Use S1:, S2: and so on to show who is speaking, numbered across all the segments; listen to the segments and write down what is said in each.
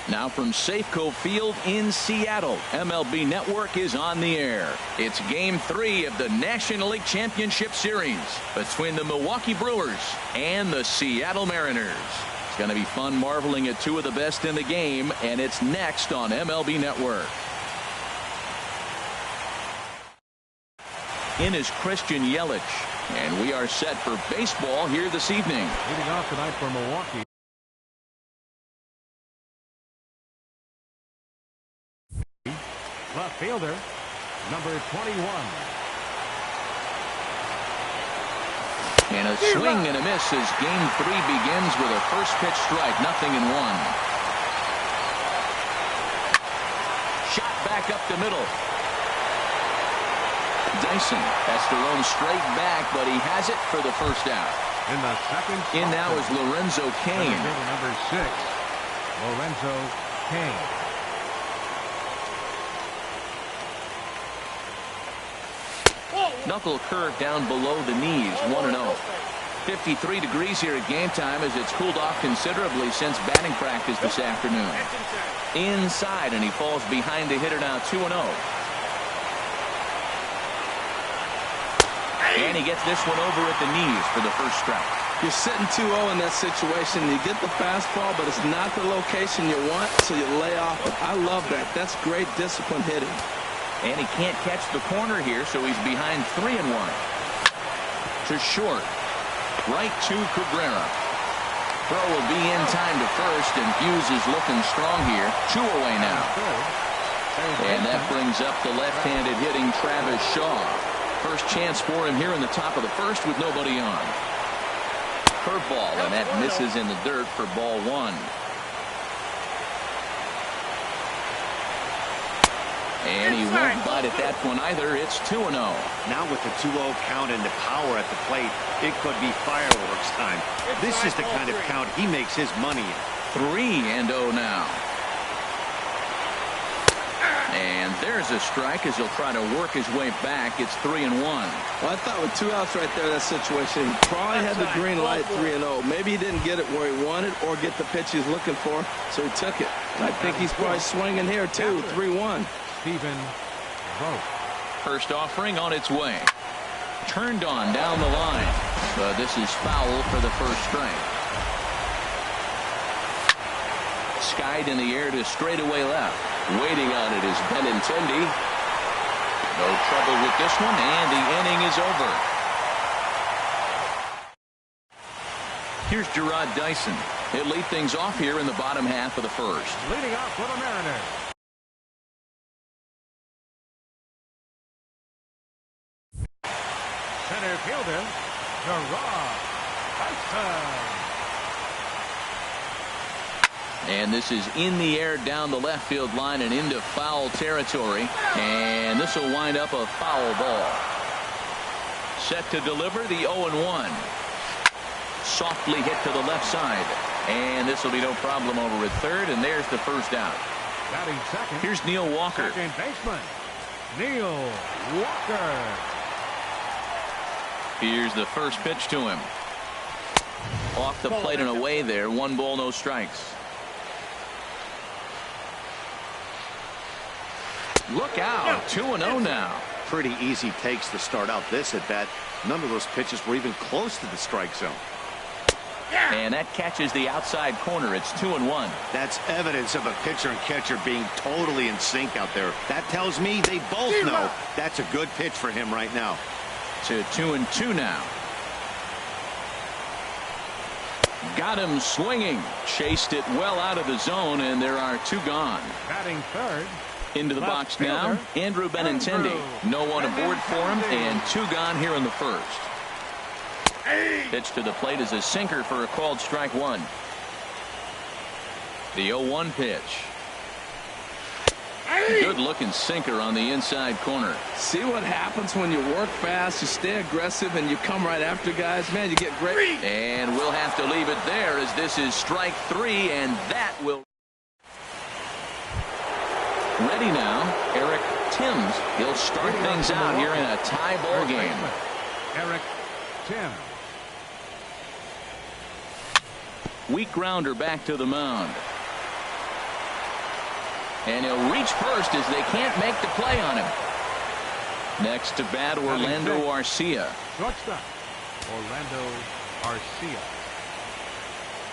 S1: Now from Safeco Field in Seattle, MLB Network is on the air. It's Game 3 of the National League Championship Series between the Milwaukee Brewers and the Seattle Mariners. It's going to be fun marveling at two of the best in the game, and it's next on MLB Network. In is Christian Yelich, and we are set for baseball here this evening.
S2: Leading off tonight for Milwaukee. Left fielder, number 21.
S1: And a swing and a miss as Game 3 begins with a first pitch strike, 0-1. Shot back up the middle. Dyson has to roam straight back, but he has it for the first out.
S2: In the second.
S1: In now is Lorenzo Cain.
S2: Number 6, Lorenzo Cain.
S1: Knuckle curve down below the knees, 1-0. 53 degrees here at game time as it's cooled off considerably since batting practice this afternoon. Inside, and he falls behind the hitter now, 2-0. And he gets this one over at the knees for the first strike.
S3: You're sitting 2-0 in that situation. You get the fastball, but it's not the location you want, so you lay off it. I love that. That's great discipline hitting.
S1: And he can't catch the corner here, so he's behind 3-1. To short. Right to Cabrera. Throw will be in time to first, and Hughes is looking strong here. 2 away now. And that brings up the left-handed hitting Travis Shaw. First chance for him here in the top of the first with nobody on. Curveball, and that misses in the dirt for ball 1. And he won't bite at that one either. It's 2-0.
S4: Now with the 2-0 count and the power at the plate, it could be fireworks time. This is the kind of count he makes his money in.
S1: 3-0 now. And there's a strike as he'll try to work his way back. It's 3-1.
S3: Well, I thought with 2 outs right there in that situation, he probably had the green light, 3-0. Maybe he didn't get it where he wanted or get the pitch he's looking for, so he took it. And I think he's probably swinging here too, 3-1.
S2: Stephen Vogt.
S1: First offering on its way. Turned on down the line. But this is foul for the first strike. Skied in the air to straightaway left. Waiting on it is Benintendi. No trouble with this one, and the inning is over. Here's Gerard Dyson. He'll lead things off here in the bottom half of the first.
S2: Leading off for the Mariners. Center fielder, Gerard Dyson.
S1: And this is in the air down the left field line and into foul territory. And this will wind up a foul ball. Set to deliver the 0-1. Softly hit to the left side. And this will be no problem over at third. And there's the first out.
S2: Batting second.
S1: Here's Neil Walker.
S2: Second baseman, Neil Walker.
S1: Here's the first pitch to him. Off the plate and away there. 1 ball, no strikes. Look out. 2-0 now.
S4: Pretty easy takes to start out this at bat. None of those pitches were even close to the strike zone.
S1: And that catches the outside corner. It's 2-1.
S4: That's evidence of a pitcher and catcher being totally in sync out there. That tells me they both know that's a good pitch for him right now.
S1: To 2-2 now. Got him swinging. Chased it well out of the zone, and there are 2 gone.
S2: Batting third.
S1: Into the box now, Andrew Benintendi. No one aboard for him, and 2 gone here in the first. Pitch to the plate is a sinker for a called strike 1. The 0-1 pitch. Good looking sinker on the inside corner.
S3: See what happens when you work fast, you stay aggressive, and you come right after guys. Man, you get great.
S1: And we'll have to leave it there as this is strike 3, and that will. Ready now, Eric Timms. He'll start things out here in a tie ball game.
S2: Eric Timms.
S1: Weak grounder back to the mound. And he'll reach first as they can't make the play on him. Next to bat, Orlando Arcia.
S2: Shortstop, Orlando Arcia.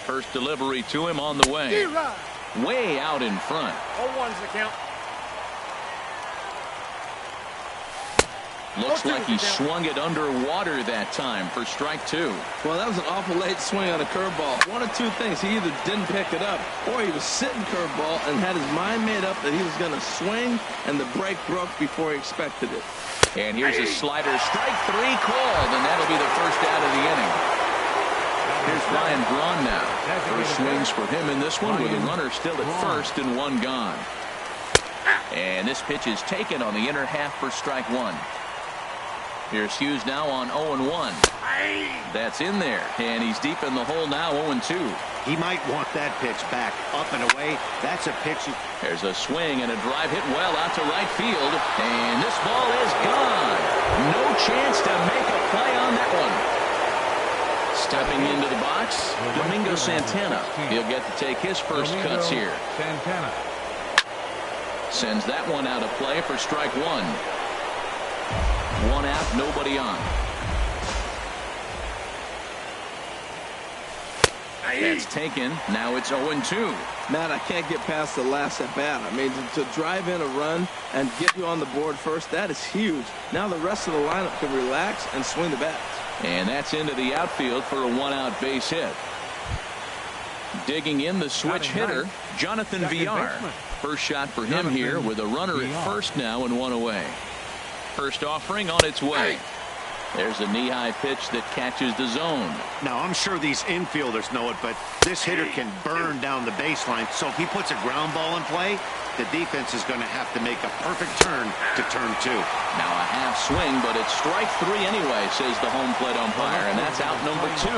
S1: First delivery to him on the way. Way out in front.
S5: 0-1's the count.
S1: Looks like he swung it underwater that time for strike 2.
S3: Well, that was an awful late swing on a curveball. One of two things. He either didn't pick it up or he was sitting curveball and had his mind made up that he was going to swing, and the break broke before he expected it.
S1: And here's a slider. Strike 3 called, and that'll be the first out of the inning. Here's Ryan Braun now. First swings for him in this one with a runner still at first and one gone. And this pitch is taken on the inner half for strike 1. Here's Hughes now on 0-1. That's in there, and he's deep in the hole now, 0-2.
S4: He might want that pitch back, up and away. That's a pitch.
S1: There's a swing and a drive hit well out to right field, and this ball is gone. No chance to make a play on that one. Stepping into the box, Domingo Santana. He'll get to take his first cuts here.
S2: Santana
S1: sends that one out of play for strike 1. 1 out, nobody on. That's taken. Now it's 0-2.
S3: Matt, I can't get past the last at bat. I mean, to drive in a run and get you on the board first, that is huge. Now the rest of the lineup can relax and swing the bats.
S1: And that's into the outfield for a 1-out base hit. Digging in the switch hitter, Jonathan Villar. First shot for him here with a runner at first now and 1 away. First offering on its way. There's a knee-high pitch that catches the zone.
S4: Now, I'm sure these infielders know it, but this hitter can burn down the baseline. So if he puts a ground ball in play, the defense is going to have to make a perfect turn to turn 2.
S1: Now a half swing, but it's strike 3 anyway, says the home plate umpire, and that's out number 2.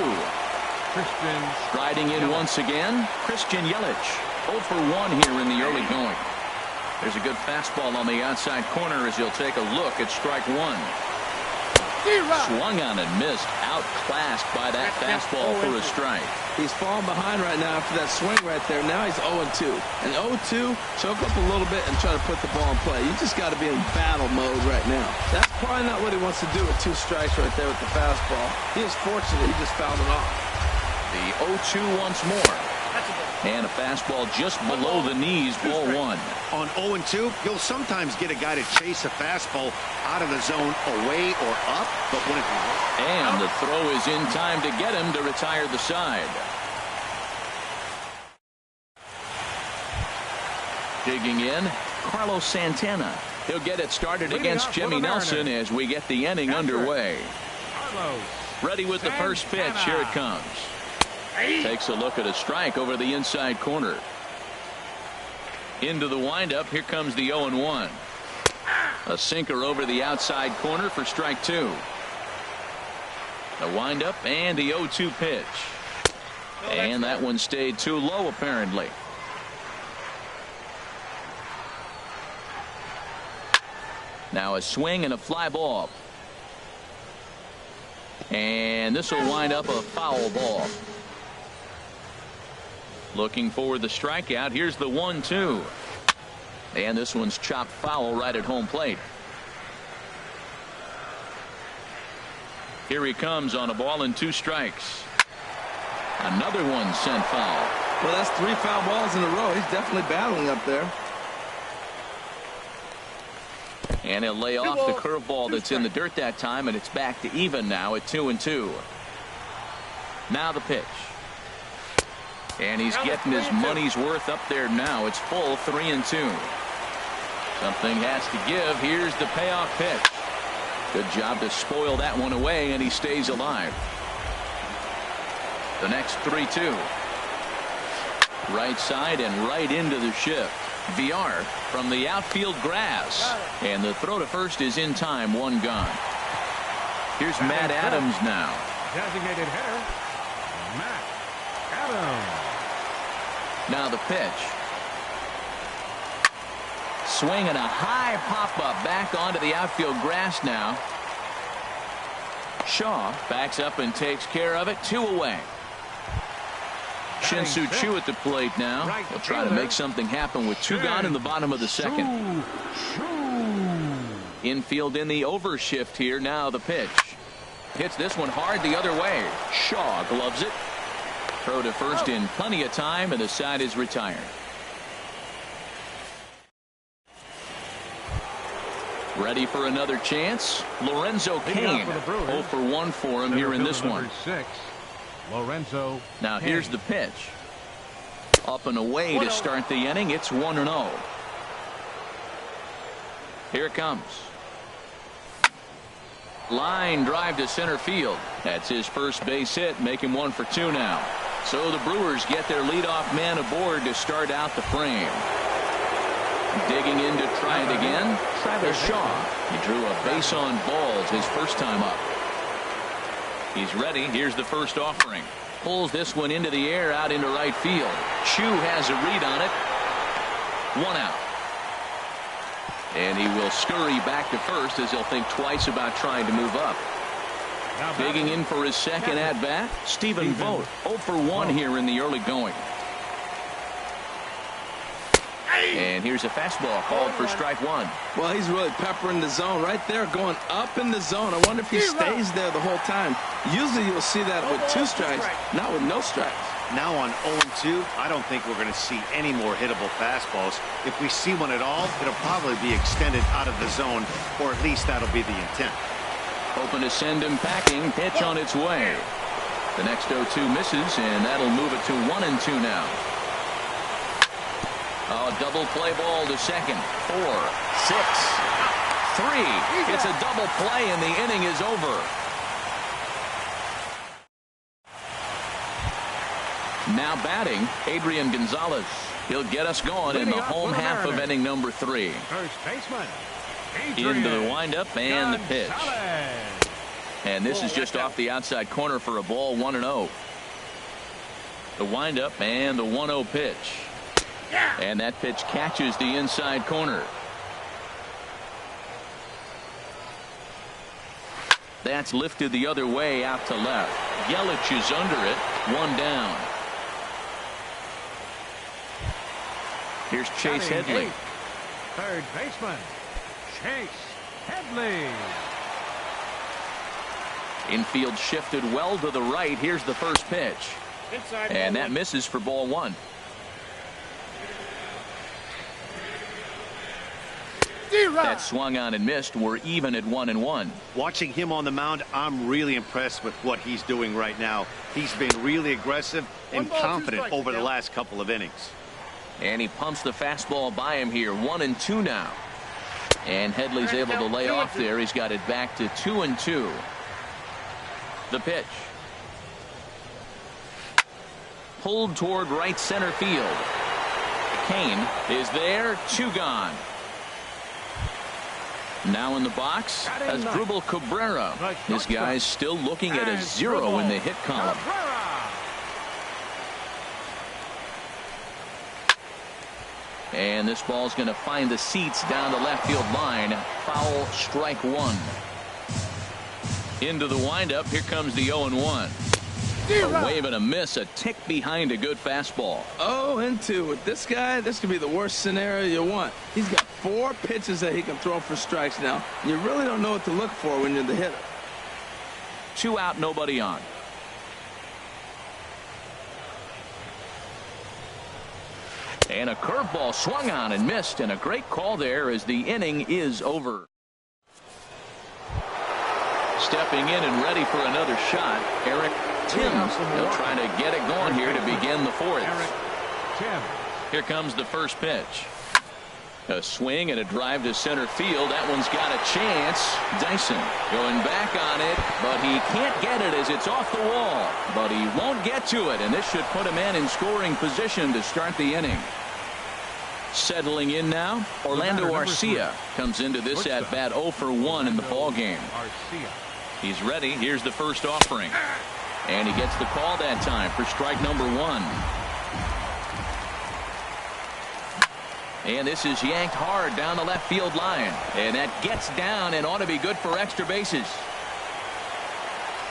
S1: Striding in once again, Christian Yelich. 0 for 1 here in the early going. There's a good fastball on the outside corner as you'll take a look at strike 1. Swung on and missed. Outclassed by that fastball for a strike.
S3: He's falling behind right now after that swing right there. Now he's 0-2. And 0-2, choke up a little bit and try to put the ball in play. You just got to be in battle mode right now. That's probably not what he wants to do with 2 strikes right there with the fastball. He is fortunate he just fouled it off.
S1: The 0-2 once more. And a fastball just below the knees, ball 1.
S4: On 0-2, you'll sometimes get a guy to chase a fastball out of the zone away or up, but when it...
S1: And the throw is in time to get him to retire the side. Digging in, Carlos Santana. He'll get it started against Jimmy Nelson as we get the inning underway. Ready with the first pitch. Here it comes. Takes a look at a strike over the inside corner. Into the windup. Here comes the 0-1. A sinker over the outside corner for strike 2. The windup and the 0-2 pitch. And that one stayed too low apparently. Now a swing and a fly ball. And this will wind up a foul ball. Looking for the strikeout. Here's the 1-2. And this one's chopped foul right at home plate. Here he comes on a ball and 2 strikes. Another one sent foul.
S3: Well, that's 3 foul balls in a row. He's definitely battling up there.
S1: And he'll lay off the curveball that's in the dirt that time, and it's back to even now at 2-2. Now the pitch. And he's getting his money's worth up there now. It's full 3-2. Something has to give. Here's the payoff pitch. Good job to spoil that one away, and he stays alive. The next 3-2. Right side and right into the shift. VR from the outfield grass. And the throw to first is in time. 1 gone. Here's Matt Adams now.
S2: Designated hitter, Matt Adams.
S1: Now the pitch. Swing and a high pop-up back onto the outfield grass now. Shaw backs up and takes care of it. 2 away. Shin-Soo Choo at the plate now. He'll try to make something happen with 2 gone in the bottom of the second. Infield in the overshift here. Now the pitch. Hits this one hard the other way. Shaw gloves it. Throw to first in plenty of time, and the side is retired. Ready for another chance. Lorenzo Cain. 0 for 1 for him here in this one.
S2: Lorenzo.
S1: Now here's the pitch. Up and away to start the inning. It's 1-0. Here it comes. Line drive to center field. That's his first base hit. Make him 1 for 2 now. So the Brewers get their leadoff man aboard to start out the frame. Digging in to try it again. Travis Shaw. He drew a base on balls his first time up. He's ready. Here's the first offering. Pulls this one into the air out into right field. Choo has a read on it. 1 out. And he will scurry back to first as he'll think twice about trying to move up. Digging in for his second at bat, Stephen Vogt. 0 for 1 here in the early going. And here's a fastball called for strike 1.
S3: Well, he's really peppering the zone right there, going up in the zone. I wonder if he stays there the whole time. Usually you'll see that with 2 strikes, not with no strikes.
S4: Now on 0-2, I don't think we're going to see any more hittable fastballs. If we see one at all, it'll probably be extended out of the zone, or at least that'll be the intent.
S1: Hoping to send him packing. Pitch on its way. The next 0-2 misses, and that'll move it to 1-2 now. A double play ball to second. 4, 6, 3. It's a double play, and the inning is over. Now batting, Adrian Gonzalez. He'll get us going in the home half of inning number 3.
S2: First baseman.
S1: Into the windup and the pitch. And this is just off the outside corner for a ball. 1-0. The windup and the 1-0 pitch. And that pitch catches the inside corner. That's lifted the other way out to left. Yelich is under it. 1 down. Here's Chase Headley.
S2: Third baseman, Chase Headley.
S1: Infield shifted well to the right. Here's the first pitch. And that misses for ball 1. That swung on and missed. We're even at 1-1.
S4: Watching him on the mound, I'm really impressed with what he's doing right now. He's been really aggressive and confident over the last couple of innings.
S1: And he pumps the fastball by him here. 1-2 now. And Headley's able to lay off there. He's got it back to 2-2. The pitch. Pulled toward right center field. Cain is there. 2 gone. Now in the box, Asdrubal Cabrera. This guy's still looking at a 0 in the hit column. And this ball's going to find the seats down the left field line. Foul, strike 1. Into the windup. Here comes the 0-1. A wave and a miss, a tick behind a good fastball.
S3: 0-2 with this guy. This could be the worst scenario you want. He's got 4 pitches that he can throw for strikes now. You really don't know what to look for when you're the hitter.
S1: 2 out, nobody on. And a curveball swung on and missed, and a great call there as the inning is over. Stepping in and ready for another shot, Eric Timms. He'll try to get it going here to begin the 4th. Here comes the first pitch. A swing and a drive to center field. That one's got a chance. Dyson going back on it, but he can't get it as it's off the wall. But he won't get to it, and this should put a man in scoring position to start the inning. Settling in now, Orlando Arcia comes into this at bat 0 for 1 in the ball game. He's ready. Here's the first offering. And he gets the call that time for strike number 1. And this is yanked hard down the left field line. And that gets down and ought to be good for extra bases.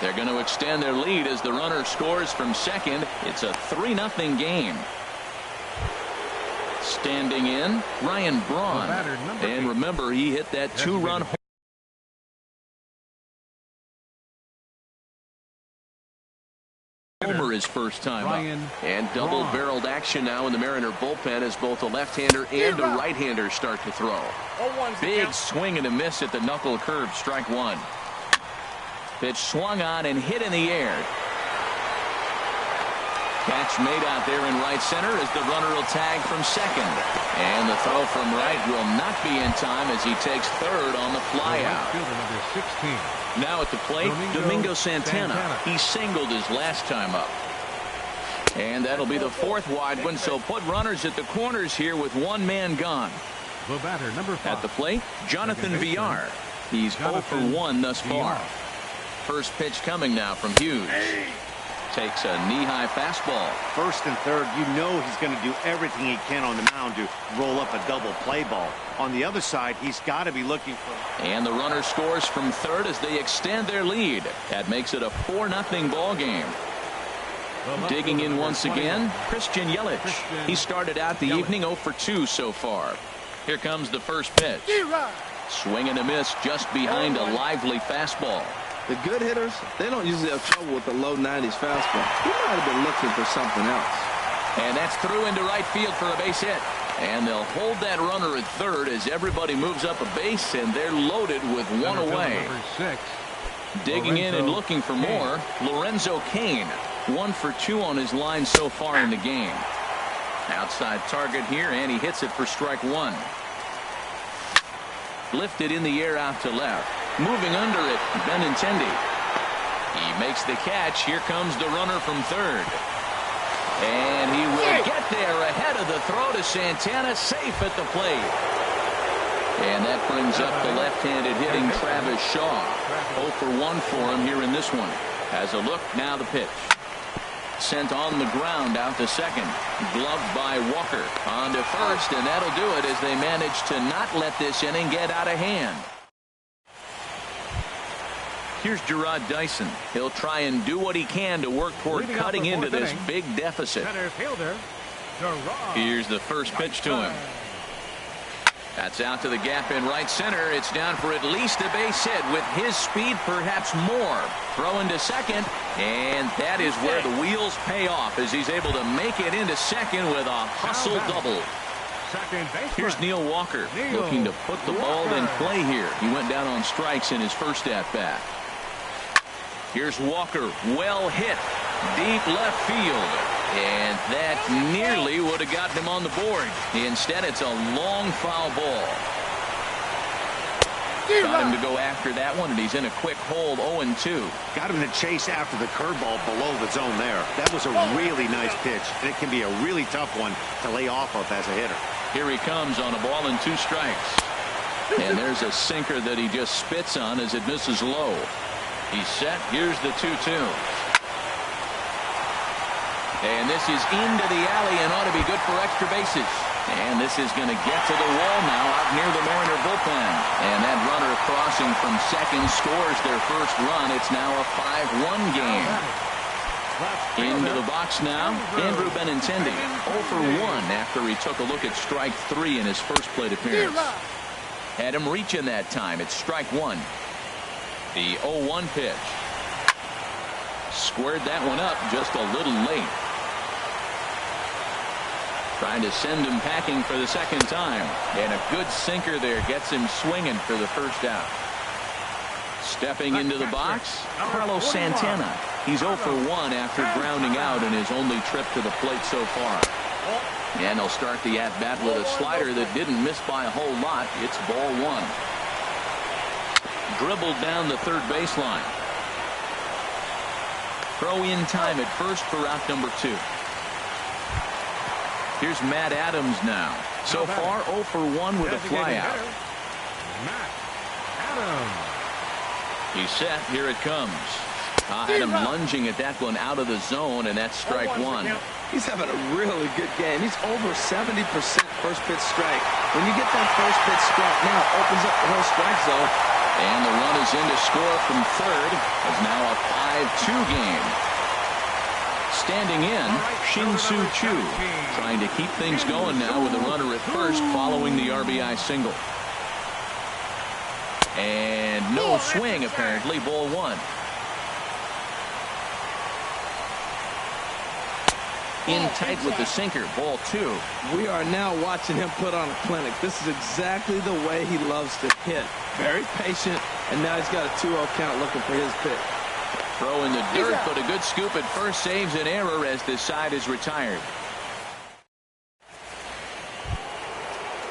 S1: They're going to extend their lead as the runner scores from second. It's a 3-0 game. Standing in, Ryan Braun. And remember, he hit that 2-run homer his first time up. And double-barreled action now in the Mariner bullpen as both a left-hander and a right-hander start to throw. Big swing and a miss at the knuckle curve, strike one. Pitch swung on and hit in the air. Catch made out there in right center as the runner will tag from second. And the throw from right will not be in time as he takes third on the flyout. Now at the plate, Domingo Santana. He singled his last time up. And that'll be the fourth wide one, so put runners at the corners here with one man gone.
S2: The batter, number 5.
S1: At the plate, Jonathan Villar. He's 0 for 1 thus far. First pitch coming now from Hughes. Takes a knee-high fastball.
S4: First and third, you know he's going to do everything he can on the mound to roll up a double play ball. On the other side, he's got to be looking for.
S1: And the runner scores from third as they extend their lead. That makes it a 4-0 ball game. Digging in once again, Christian Yelich. He started out the evening 0 for 2 so far. Here comes the first pitch. Swing and a miss just behind a lively fastball.
S3: The good hitters, they don't usually have trouble with the low 90s fastball. He might have been looking for something else.
S1: And that's through into right field for a base hit. And they'll hold that runner at third as everybody moves up a base, and they're loaded with one away. Digging in and looking for more, Lorenzo Cain. 1 for 2 on his line so far in the game. Outside target here, and he hits it for strike one. Lifted in the air out to left. Moving under it, Benintendi. He makes the catch. Here comes the runner from third. And he will get there ahead of the throw to Santana, safe at the plate. And that brings up the left-handed hitting Travis Shaw. 0 for 1 for him here in this one. Has a look, now the pitch. Sent on the ground out to second. Gloved by Walker. On to first, and that'll do it as they manage to not let this inning get out of hand. Here's Gerard Dyson. He'll try and do what he can to work toward cutting into this big deficit. Here's the first pitch to him. That's out to the gap in right center. It's down for at least a base hit. With his speed, perhaps more. Throw into second, and that is where the wheels pay off as he's able to make it into second with a hustle double. Here's Neil Walker looking to put the ball in play here. He went down on strikes in his first at-bat. Here's Walker, well hit, deep left field. And that nearly would have gotten him on the board. Instead, it's a long foul ball. Got him to go after that one, and he's in a quick hold, 0-2.
S4: Got him to chase after the curveball below the zone there. That was a really nice pitch, and it can be a really tough one to lay off of as a hitter.
S1: Here he comes on a ball and 2 strikes. And there's a sinker that he just spits on as it misses low. He's set. Here's the 2-2. And this is into the alley and ought to be good for extra bases. And this is going to get to the wall now out near the Mariner bullpen. And that runner crossing from second scores their first run. It's now a 5-1 game. Into the box now, Andrew Benintendi. 0 for 1 after he took a look at strike 3 in his first plate appearance. Had him reaching that time. It's strike 1. The 0-1 pitch. Squared that one up just a little late. Trying to send him packing for the second time. And a good sinker there gets him swinging for the first out. Stepping into the box, Carlos Santana. He's 0 for 1 after grounding out in his only trip to the plate so far. And he'll start the at-bat with a slider that didn't miss by a whole lot. It's ball 1. Dribbled down the third baseline. Throw in time at first for out number 2. Here's Matt Adams now. So far 0 for 1 with a flyout.
S2: Matt Adams.
S1: He's set. Here it comes. Adam lunging at that one out of the zone, and that's strike 1.
S3: He's having a really good game. He's over 70% first pitch strike. When you get that first pitch strike now, it opens up the whole strike zone.
S1: And the run is in to score from third. It's now a 5-2 game. Standing in, Shin-Soo Choo, trying to keep things going now with a runner at first following the RBI single. And no swing, apparently. Ball one. In tight with the sinker. Ball two.
S3: We are now watching him put on a clinic. This is exactly the way he loves to hit. Very patient, and now he's got a 2-0 count looking for his pitch.
S1: Throw in the dirt, but a good scoop at first saves an error as this side is retired.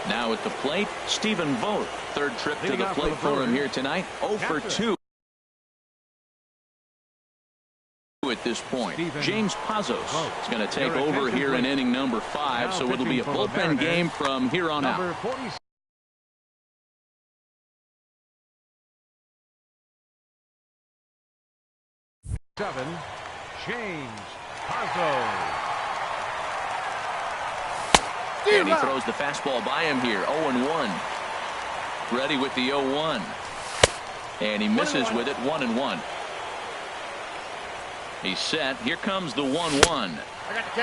S1: Now at the plate, Stephen Vogt. Third trip to the plate for him here tonight. 0 for 2 at this point. James Pazos is going to take over here in inning number 5, so it'll be a bullpen game from here on out.
S2: James Pazos.
S1: And he throws the fastball by him here. 0-1. Ready with the 0-1. And he misses with it. 1-1. He's set. Here comes the 1-1.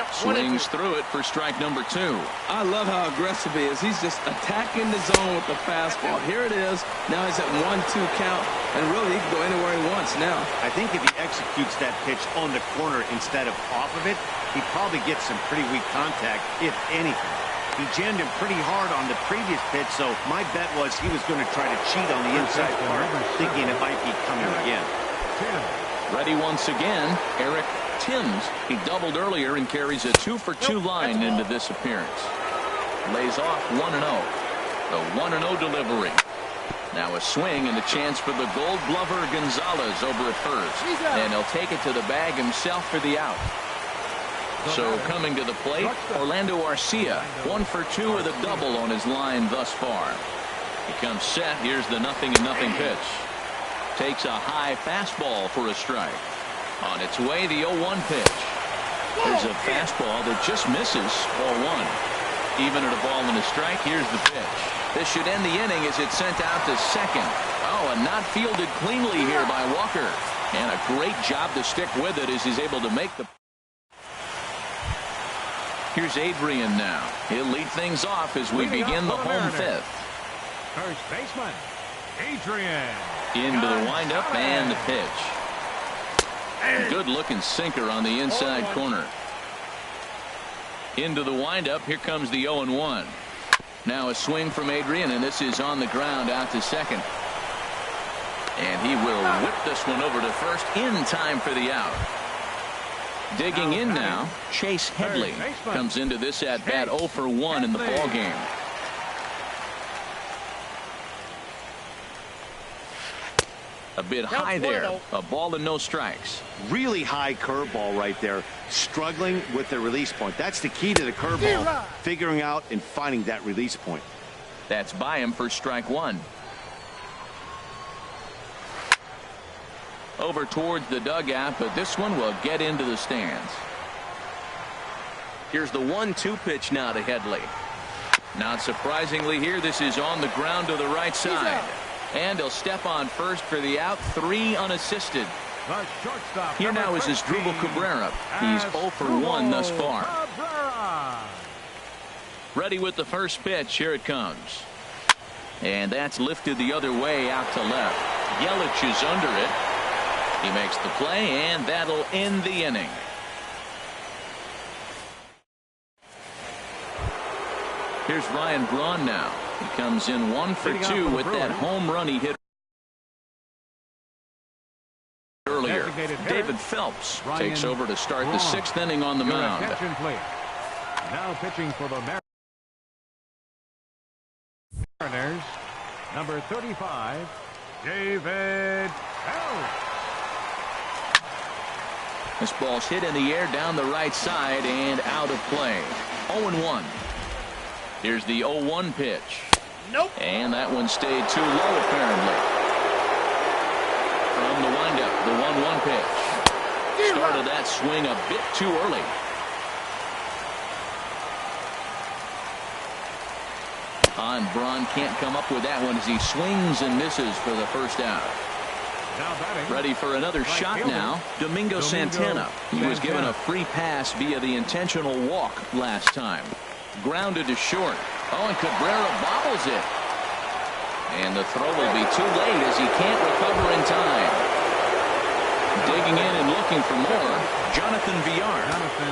S1: Swings through it for strike number 2.
S3: I love how aggressive he is. He's just attacking the zone with the fastball. Here it is. Now he's at 1-2 count, and really he can go anywhere he wants now.
S4: I think if he executes that pitch on the corner instead of off of it, he probably gets some pretty weak contact, if anything. He jammed him pretty hard on the previous pitch, so my bet was he was going to try to cheat on the inside part, thinking it might be coming again.
S1: Ready once again, Eric Timms. He doubled earlier and carries a 2 for 2 line into this appearance. Lays off 1-0. The 1-0 delivery. Now a swing and a chance for the Gold Glover Gonzalez over at first. And he'll take it to the bag himself for the out. So coming to the plate, Orlando Arcia. 1 for 2 with a double on his line thus far. He comes set. Here's the 0-0 pitch. Takes a high fastball for a strike. On its way, the 0-1 pitch. There's a fastball that just misses. Ball 1. Even at a ball and a strike, here's the pitch. This should end the inning as it's sent out to second. Oh, and not fielded cleanly here by Walker. And a great job to stick with it as he's able to make the... Here's Adrian now. He'll lead things off as we begin the home fifth.
S2: First baseman, Adrian.
S1: Into the windup and the pitch. Good looking sinker on the inside corner. Into the windup. Here comes the 0-1. Now a swing from Adrian, and this is on the ground out to second. And he will whip this one over to first in time for the out. Digging in now, Chase Headley comes into this at bat 0 for 1 in the ball game. A bit high there. A ball and no strikes.
S4: Really high curveball right there. Struggling with the release point. That's the key to the curveball. Figuring out and finding that release point.
S1: That's by him for strike 1. Over towards the dugout, but this one will get into the stands. Here's the 1-2 pitch now to Headley. Not surprisingly here, this is on the ground to the right side. And he'll step on first for the out. 3 unassisted. Here now is Asdrubal Cabrera. He's 0 for 1 thus far. Ready with the first pitch. Here it comes. And that's lifted the other way out to left. Yelich is under it. He makes the play, and that'll end the inning. Here's Ryan Braun now. He comes in 1 for 2 with that home run he hit earlier. David Phelps takes over to start the 6th inning on the mound.
S2: Now pitching for the Mariners, number 35, David Phelps.
S1: This ball's hit in the air down the right side and out of play. 0-1. Here's the 0-1 pitch. Nope. And that one stayed too low, apparently. From the windup, the 1-1 pitch. Started that swing a bit too early. And Braun can't come up with that one as he swings and misses for the first out.
S2: Now batting.
S1: Ready for another shot
S2: fielder,
S1: now. Domingo Santana. He was given a free pass via the intentional walk last time. Grounded to short. Oh, and Cabrera bobbles it. And the throw will be too late as he can't recover in time. Digging in and looking for more, Jonathan Villar.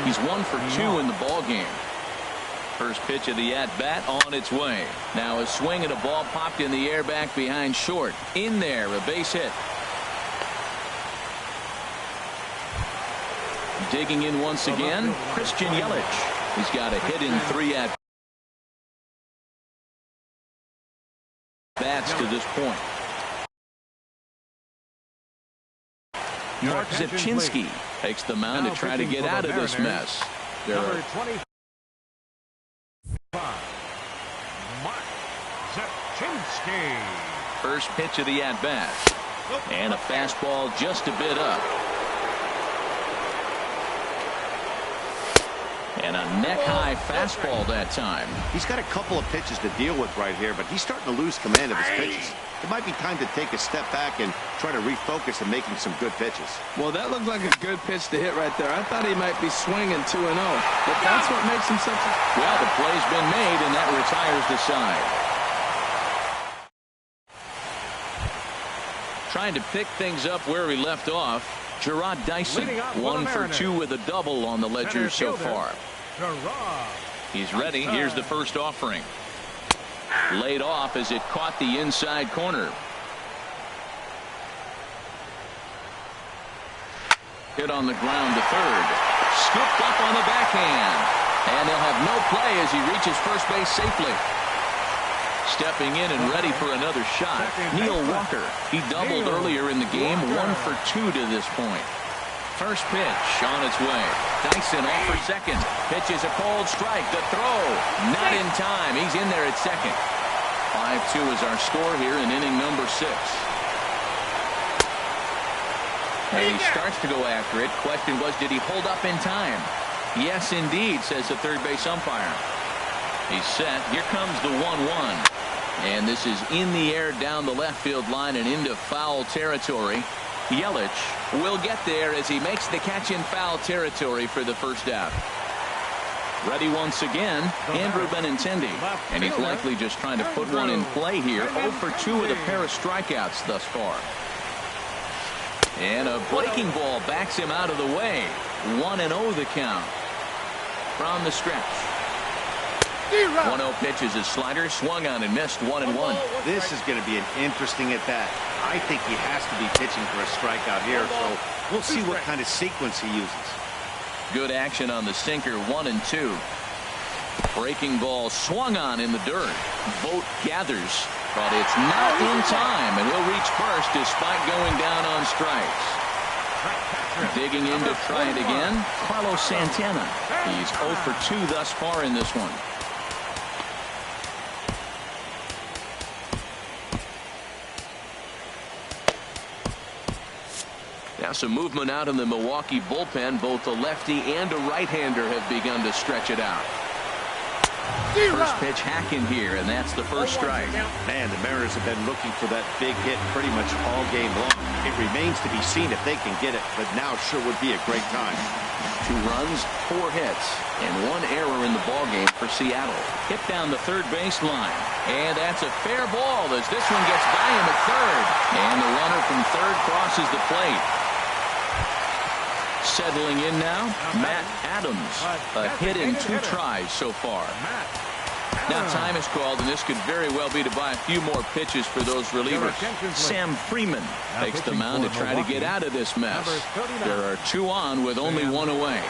S1: He's 1 for 2 in the ball game. First pitch of the at-bat on its way. Now a swing and a ball popped in the air back behind short. In there, a base hit. Digging in once again, Christian Yelich. He's got a hit in 3 at-bats to this point. Mark Zipchinski takes the mound to try to get out of this mess. There are
S2: 25. Mark Zipchinski.
S1: first pitch of the at-bat. And a fastball just a bit up. And a neck-high fastball that time.
S4: He's got a couple of pitches to deal with right here, but he's starting to lose command of his pitches. It might be time to take a step back and try to refocus and making some good pitches.
S3: Well, that looked like a good pitch to hit right there. I thought he might be swinging 2-0, but that's what makes him such a...
S1: Well, the play's been made, and that retires the side. Trying to pick things up where we left off. Gerard Dyson, 1 for 2 with a double on the ledger so far. He's ready. Here's the first offering. Laid off as it caught the inside corner. Hit on the ground to third. Scooped up on the backhand. And they'll have no play as he reaches first base safely. Stepping in and ready for another shot, Neil Walker. He doubled earlier in the game, 1 for 2 to this point. First pitch on its way. Dyson off for second. Pitches a cold strike. The throw. Not in time. He's in there at second. 5-2 is our score here in inning number 6. And he starts to go after it. Question was, did he hold up in time? Yes, indeed, says the third base umpire. He's set. Here comes the 1-1. And this is in the air down the left field line and into foul territory. Yelich will get there as he makes the catch in foul territory for the first out. Ready once again, Andrew Benintendi. And he's likely just trying to put one in play here. 0 for 2 with a pair of strikeouts thus far. And a breaking ball backs him out of the way. 1-0 the count from the stretch. 1-0 pitch is a slider, swung on and missed. 1-1.
S4: This is going to be an interesting at bat. I think he has to be pitching for a strikeout here, so we'll see what kind of sequence he uses.
S1: Good action on the sinker. 1-2. Breaking ball swung on in the dirt. Vogt gathers, but it's not in time, and he'll reach first despite going down on strikes. Digging in to try it again, Carlos Santana. He's 0 for 2 thus far in this one. Now some movement out in the Milwaukee bullpen. Both a lefty and a right-hander have begun to stretch it out. First pitch hack in here, and that's the first strike.
S4: Man, the Mariners have been looking for that big hit pretty much all game long. It remains to be seen if they can get it, but now sure would be a great time.
S1: 2 runs, 4 hits, and 1 error in the ballgame for Seattle. Hit down the third base line, and that's a fair ball as this one gets by him at third. And the runner from third crosses the plate. Settling in now, Matt Adams. A hit in 2 tries so far. Now time is called, and this could very well be to buy a few more pitches for those relievers. Sam Freeman takes the mound to try to get out of this mess. There are 2 on with only 1 away.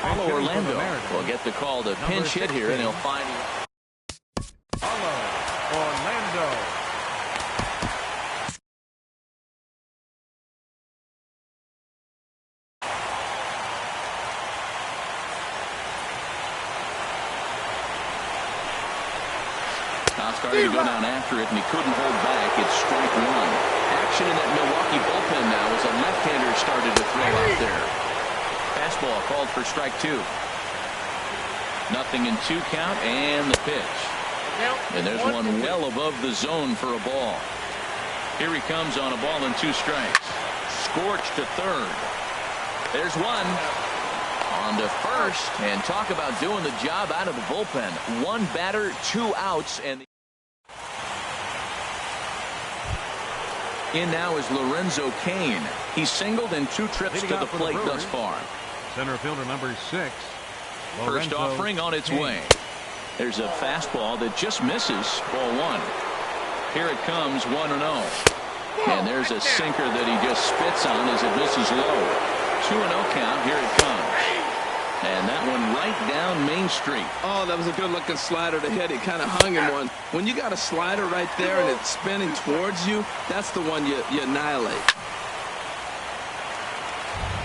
S1: Paulo Orlando will get the call to pinch hit here, and he'll find
S2: Paulo Orlando.
S1: Now starting to go down after it, and he couldn't hold back. It's strike 1. fastball called for strike 2. 0-2 count and the pitch. And there's one well above the zone for a ball. Here he comes on a ball and 2 strikes. Scorched to third. There's one. On to first. And talk about doing the job out of the bullpen. 1 batter, 2 outs. And in now is Lorenzo Cain. He's singled in 2 trips to the plate thus far.
S2: Center fielder number 6.
S1: First offering on its way. There's a fastball that just misses. Ball 1. Here it comes, 1-0. And there's a sinker that he just spits on as it misses low. 2-0 count. Here it comes. And that one right down Main Street.
S3: Oh, that was a good-looking slider to hit. He kind of hung him one. When you got a slider right there and it's spinning towards you, that's the one you annihilate.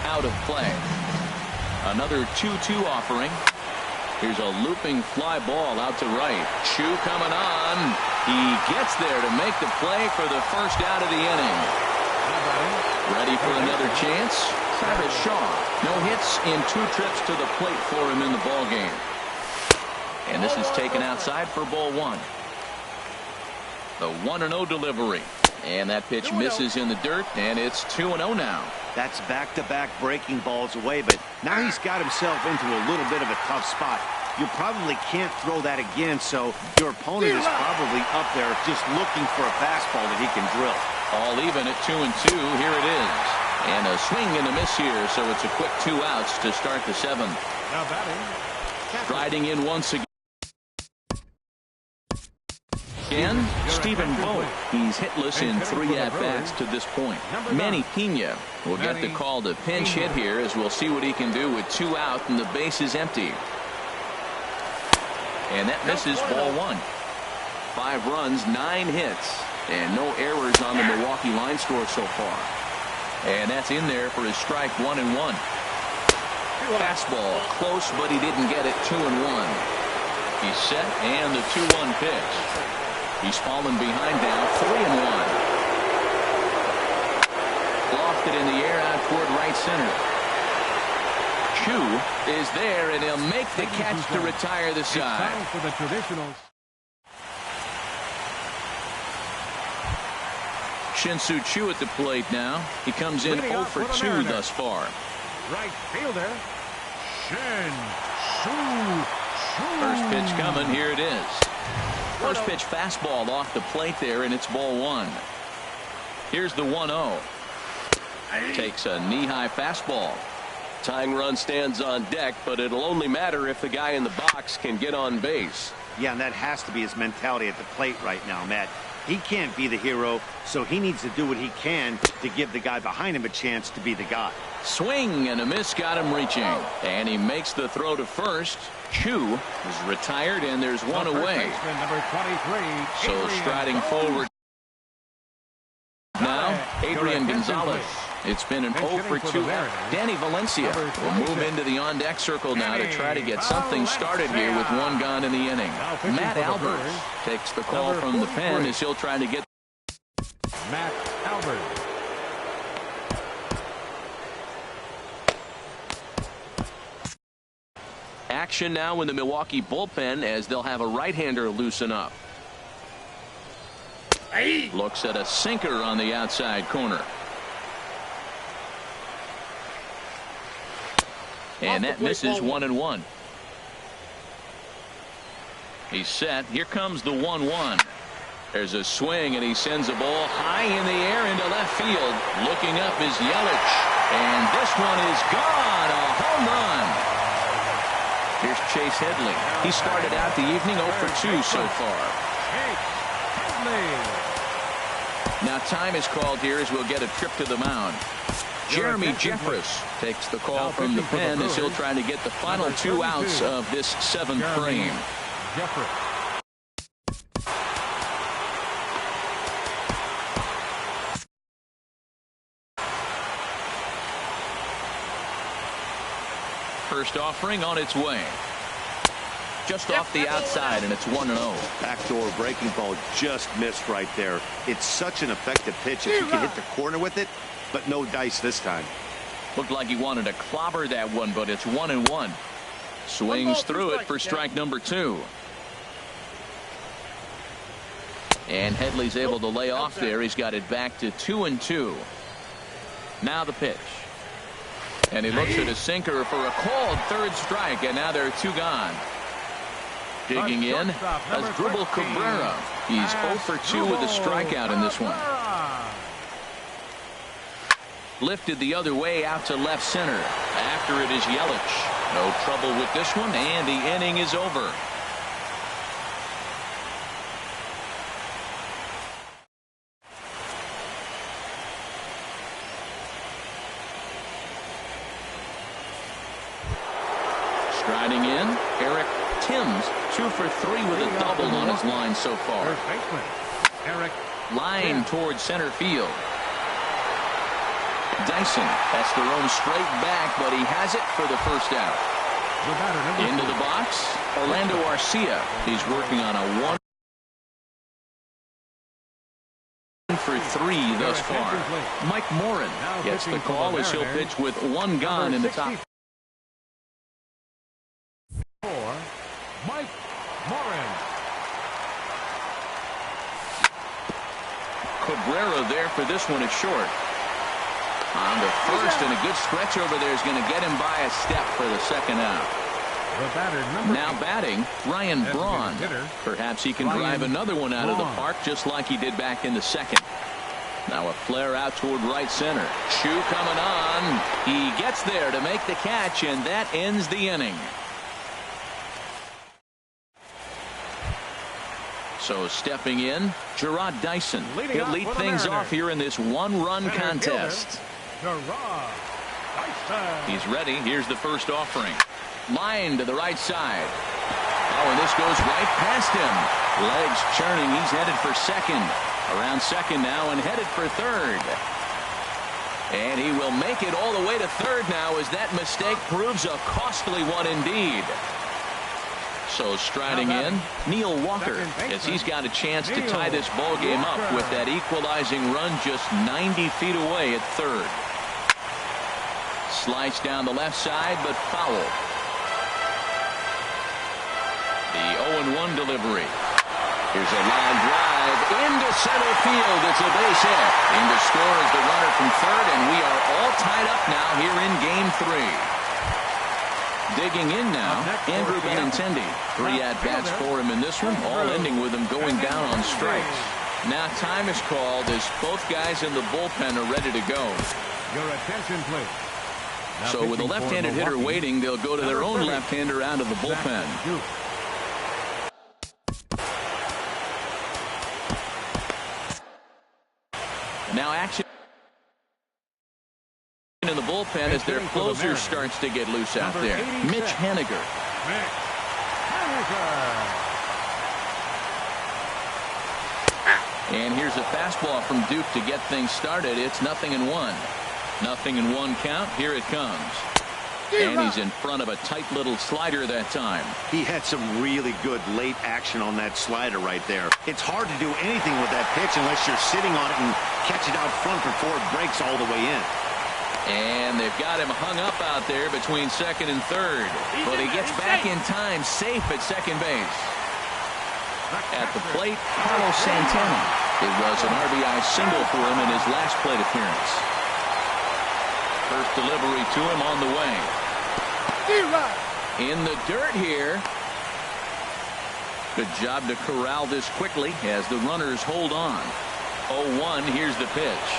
S1: Out of play. Another 2-2 offering. Here's a looping fly ball out to right. Chu coming on. He gets there to make the play for the first out of the inning. Ready for another chance? Travis Shaw. No hits in 2 trips to the plate for him in the ball game. And this is taken outside for ball 1. The 1-0 delivery. And that pitch misses in the dirt, and it's 2-0 now.
S4: That's back-to-back breaking balls away, but now he's got himself into a little bit of a tough spot. You probably can't throw that again, so your opponent is probably up there just looking for a fastball that he can drill.
S1: All even at 2-2. Here it is. And a swing and a miss here, so it's a quick 2 outs to start the 7th.
S2: Now batting.
S1: Striding in once again. Stephen Vogt. He's hitless in 3 at-bats to this point. Manny Pena will get the call to pinch hit here, as we'll see what he can do with 2 out and the base is empty. And that misses ball 1. 5 runs, 9 hits, and no errors on the Milwaukee line score so far. And that's in there for his strike 1-1. Fastball close, but he didn't get it. 2-1. He's set, and the 2-1 pitch. He's fallen behind now. 3-1. Lofted in the air out toward right center. Chu is there, and he'll make the catch to retire the side.
S2: Time for the traditionals.
S1: Shin-Soo Choo at the plate now. He comes in 0 for 2 thus far.
S2: Right fielder, Shin-Soo Choo.
S1: First pitch coming. Here it is. First pitch fastball off the plate there, and it's ball 1. Here's the 1-0. Takes a knee-high fastball. Tying run stands on deck, but it'll only matter if the guy in the box can get on base.
S4: Yeah, and that has to be his mentality at the plate right now, Matt. He can't be the hero, so he needs to do what he can to give the guy behind him a chance to be the guy.
S1: Swing and a miss got him reaching. And he makes the throw to first. Chu is retired, and there's one away.
S2: Number 23,
S1: So striding forward now, Adrian Gonzalez. It's been an 0 for 2. Danny Valencia will move into the on-deck circle now to try to get something started here with 1 gone in the inning. Matt Albert takes the call from the pen as he'll try to get.
S2: Matt Albert.
S1: Action now in the Milwaukee bullpen as they'll have a right-hander loosen up. Looks at a sinker on the outside corner. And that misses 1-1. He's set. Here comes the 1-1. There's a swing, and he sends a ball high in the air into left field. Looking up is Yelich. And this one is gone. A home run. Here's Chase Headley. He started out the evening 0 for 2 so far. Now time is called here as we'll get a trip to the mound. Jeremy Jeffress takes the call from the pen as he'll try to get the final 2 outs of this 7th frame. First offering on its way. Just off the outside, and it's 1-0.
S4: Backdoor breaking ball just missed right there. It's such an effective pitch if you can hit the corner with it, but no dice this time.
S1: Looked like he wanted to clobber that one, but it's 1-1. Swings through it for strike number 2. And Headley's able to lay off there. He's got it back to 2-2. Now the pitch. And he looks at a sinker for a called third strike, and now there are 2 gone. Digging in, Asdrubal Cabrera. He's 0 for 2 with a strikeout in this one. Lifted the other way out to left center. After it is Yelich. No trouble with this one, and the inning is over. Striding in, Eric Timms, 2 for 3 with a double on his line so far.
S2: Eric
S1: Line towards center field. Dyson has to roam straight back, but he has it for the first out. Into the box, Orlando Arcia. He's working on a 1 for 3 thus far. Mike Morin gets the call as he'll pitch with 1 gone in the top.
S2: Mike Morin.
S1: Cabrera there for this one at short. On the first, and a good stretch over there is going to get him by a step for the second out. Now batting, Ryan Braun. Perhaps he can drive another one out of the park just like he did back in the second. Now a flare out toward right center. Chu coming on. He gets there to make the catch, and that ends the inning. So stepping in, Gerard Dyson. He'll lead things off here in this 1-run contest. He's ready. Here's the first offering. Line to the right side. Oh, and this goes right past him. Legs churning. He's headed for second. Around second now and headed for third. And he will make it all the way to third now as that mistake proves a costly one indeed. So striding in, Neil Walker, as he's got a chance to tie this ball game up with that equalizing run just 90 feet away at third. Slice down the left side, but foul. The 0-1 delivery. Here's a line drive into center field. It's a base hit. In to score is the runner from third, and we are all tied up now here in Game 3. Digging in now, Andrew Benintendi. 3 at-bats for him in this one, all ending with him going down on strikes. Now time is called as both guys in the bullpen are ready to go.
S2: Your attention, please.
S1: So with a left-handed hitter waiting, they'll go to their own left-hander out of the bullpen. Now action in the bullpen as their closer starts to get loose out there. Mitch Haniger. And here's a fastball from Duke to get things started. It's 0-1. 0-1 count. Here it comes. And he's in front of a tight little slider that time.
S4: He had some really good late action on that slider right there. It's hard to do anything with that pitch unless you're sitting on it and catch it out front before it breaks all the way in.
S1: And they've got him hung up out there between second and third. But he gets back in time, safe at second base. At the plate, Carlos Santana. It was an RBI single for him in his last plate appearance. First delivery to him on the way. In the dirt here. Good job to corral this quickly as the runners hold on. 0-1, here's the pitch.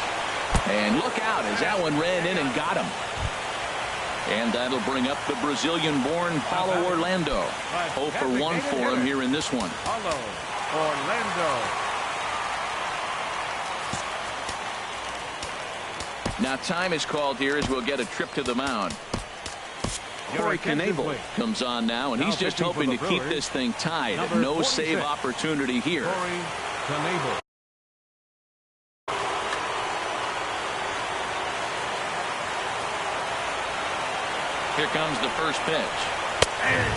S1: And look out as that one ran in and got him. And that'll bring up the Brazilian-born Paulo Orlando. 0 for 1 for him here in this one.
S2: Paulo Orlando.
S1: Now time is called here as we'll get a trip to the mound. Corey Knebel comes on now, and he's just hoping to keep this thing tied. No save opportunity here. Here comes the first pitch.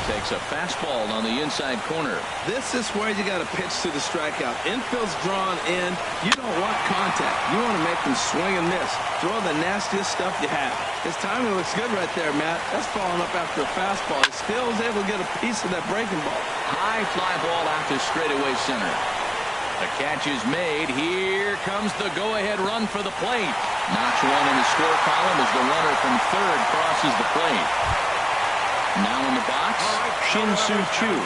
S1: Takes a fastball on the inside corner.
S3: This is where you got to pitch to the strikeout. Infield's drawn in. You don't want contact. You want to make them swing and miss. Throw the nastiest stuff you have. His timing looks good right there, Matt. That's falling up after a fastball. He still is able to get a piece of that breaking ball.
S1: High fly ball out to straightaway center. The catch is made. Here comes the go-ahead run for the plate. Notch one in the score column as the runner from third crosses the plate. Now in the box, Shin-Soo Choo.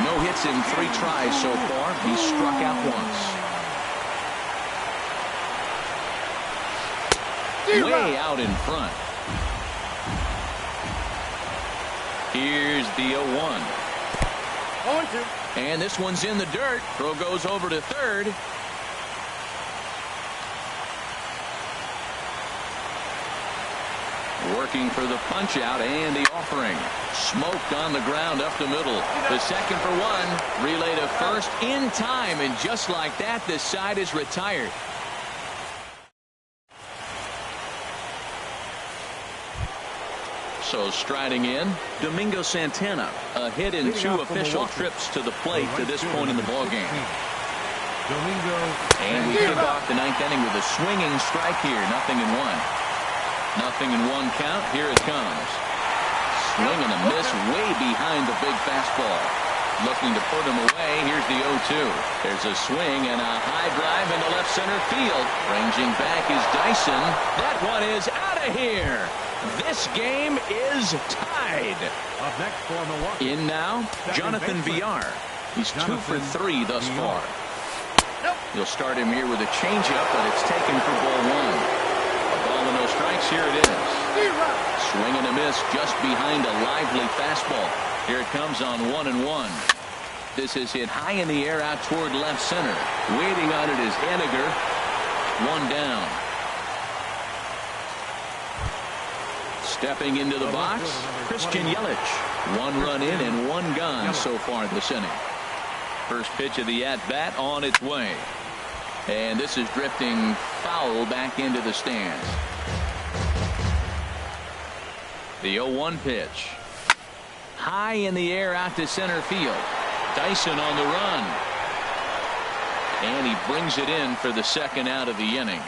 S1: No hits in 3 tries so far. He's struck out once. Way out in front. Here's the 0-1. And this one's in the dirt. Throw goes over to third. Working for the punch out and the offering. Smoked on the ground up the middle. The second for one. Relay to first in time, and just like that, this side is retired. So striding in, Domingo Santana. A hit in 2 official trips to the plate to this point in the ballgame. And we kick off the 9th inning with a swinging strike here. 0-1. 0-1 count. Here it comes. Swing and a miss way behind the big fastball. Looking to put him away. Here's the 0-2. There's a swing and a high drive into left center field. Ranging back is Dyson. That one is out of here. This game is tied.
S2: Up next for Milwaukee.
S1: In now, Jonathan Villar. He's 2 for 3 thus far. You'll start him here with a changeup, but it's taken for ball 1. No strikes. Here it is. Swing and a miss just behind a lively fastball. Here it comes on 1-1. This is hit high in the air out toward left center. Waiting on it is Henniger. 1 down. Stepping into the box, Christian Yelich. 1 run in and 1 gone so far this inning. First pitch of the at-bat on its way. And this is drifting foul back into the stands. The 0-1 pitch. High in the air out to center field. Dyson on the run. And he brings it in for the second out of the inning.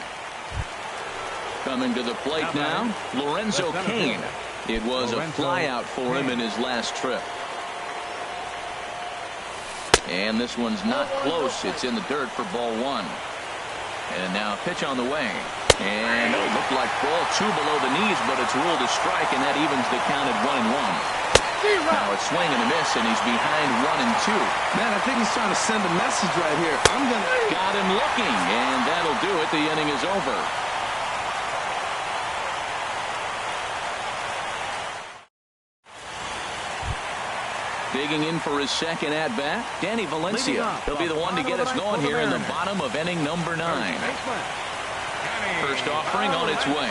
S1: Coming to the plate now, Lorenzo Cain. It was a flyout for him in his last trip. And this one's not close. It's in the dirt for ball 1. And now a pitch on the way. And it looked like ball 2 below the knees, but it's ruled a strike, and that evens the count at 1-1. Now it's swing and a miss, and he's behind 1-2.
S3: Man, I think he's trying to send a message right here.
S1: Got him looking, and that'll do it. The inning is over. Digging in for his second at-bat, Danny Valencia. He'll be the one to get us going here in the bottom of inning number 9. First offering on its way.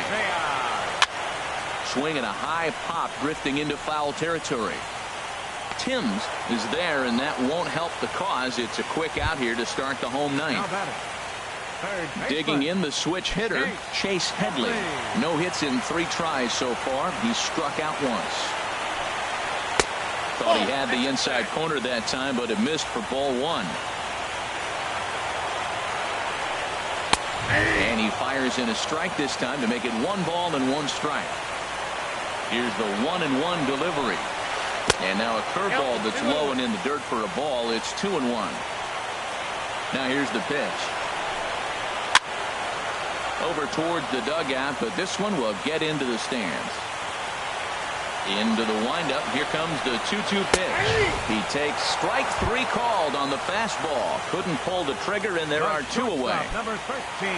S1: Swing and a high pop drifting into foul territory. Timms is there, and that won't help the cause. It's a quick out here to start the home 9th. Digging in the switch hitter, Chase Headley. No hits in 3 tries so far. He's struck out once. Thought he had the inside corner that time, but it missed for ball 1. And he fires in a strike this time to make it 1 ball and 1 strike. Here's the 1-1 delivery. And now a curveball that's low and in the dirt for a ball. It's 2-1. Now here's the pitch. Over towards the dugout, but this one will get into the stands. Into the windup. Here comes the 2-2 pitch. He takes strike 3 called on the fastball. Couldn't pull the trigger, and there are 2 away.
S2: Number 13.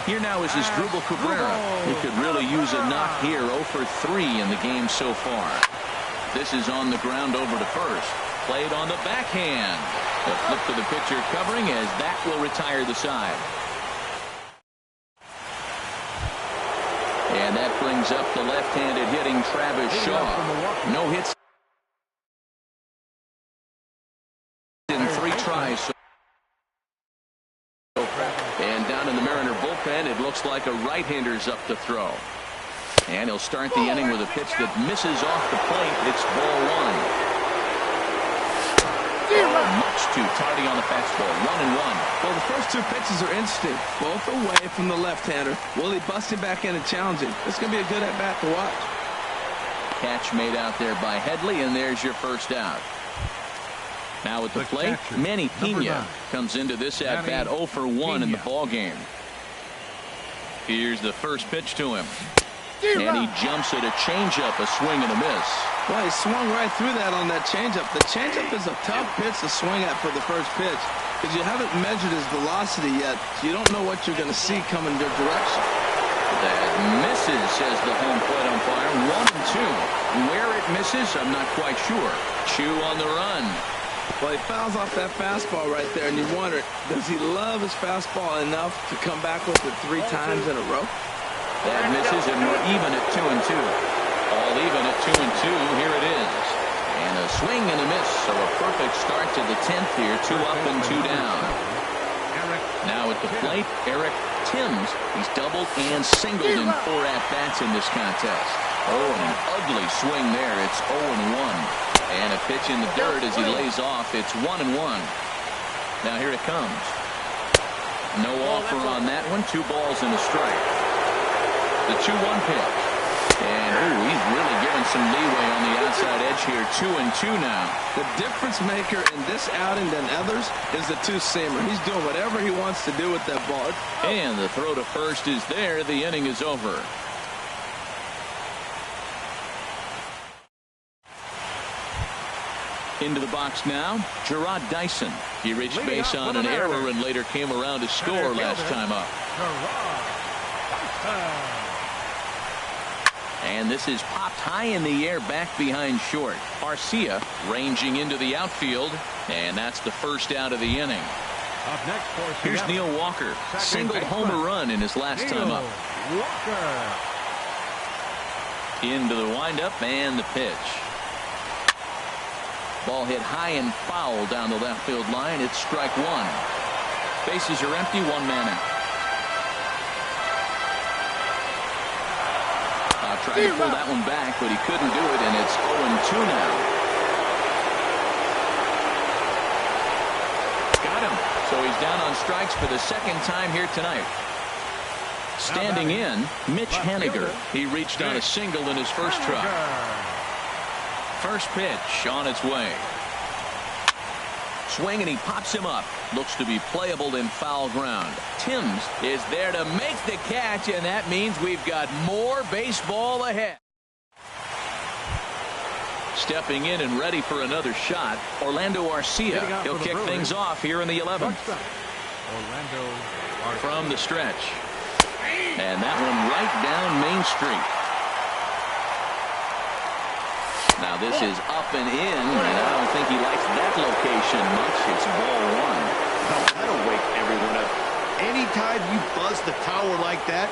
S1: Here now is Asdrubal Cabrera. He could really use a knock here. 0 for 3 in the game so far. This is on the ground over to first. Played on the backhand. A flip to the pitcher covering as that will retire the side. And that brings up the left-handed hitting Travis Shaw. No hits in 3 tries. And down in the Mariner bullpen, it looks like a right-hander's up to throw. And he'll start the inning with a pitch that misses off the plate. It's ball 1. 2. Tardy on the fastball. 1-1.
S3: Well, the first two pitches are interesting. Both away from the left-hander. Will he bust him back in and challenge him? It's going to be a good at-bat to watch.
S1: Catch made out there by Headley, and there's your first out. Now at the plate, Manny Pena comes into this at-bat 0 for 1 in the ball game. Here's the first pitch to him. And he jumps at a changeup, a swing and a miss.
S3: Well, he swung right through that on that changeup. The changeup is a tough pitch to swing at for the first pitch because you haven't measured his velocity yet, so you don't know what you're going to see coming your direction.
S1: That misses, says the home plate umpire. 1-2. Where it misses, I'm not quite sure. Chu on the run.
S3: Well, he fouls off that fastball right there, and you wonder, does he love his fastball enough to come back with it 3 times in a row?
S1: That misses, and we're even at 2-2. All even at 2-2. Here it is. And a swing and a miss, so a perfect start to the 10th here. 2 up and 2 down. Now at the plate, Eric Timms. He's doubled and singled in 4 at-bats in this contest. Oh, and an ugly swing there. It's 0-1. And a pitch in the dirt as he lays off. It's 1-1. Now here it comes. No offer on that one. 2 balls and a strike. The 2-1 pitch. And, ooh, he's really giving some leeway on the outside edge here. 2-2 now.
S3: The difference maker in this outing than others is the 2-seamer. He's doing whatever he wants to do with that ball.
S1: And the throw to first is there. The inning is over. Into the box now, Gerard Dyson. He reached base on an error and later came around to score last time up. And this is popped high in the air back behind short. Arcia ranging into the outfield, and that's the first out of the inning.
S2: Up next for
S1: Here's Neil Walker. Singled homer run in his last time up. Into the windup and the pitch. Ball hit high and foul down the left field line. It's strike 1. Bases are empty. 1 man out. Tried to pull that one back, but he couldn't do it, and it's 0-2 now. Got him. So he's down on strikes for the second time here tonight. Standing in, Mitch Haniger. He reached on a single in his first try. First pitch on its way. Swing, and he pops him up. Looks to be playable in foul ground. Timms is there to make the catch, and that means we've got more baseball ahead. Stepping in and ready for another shot, Orlando Arcia. He'll kick things off here in the 11th. From the stretch. And that one right down Main Street. Now this is up and in, and I don't think he likes that location much. It's ball 1.
S4: That'll wake everyone up. Anytime you buzz the tower like that,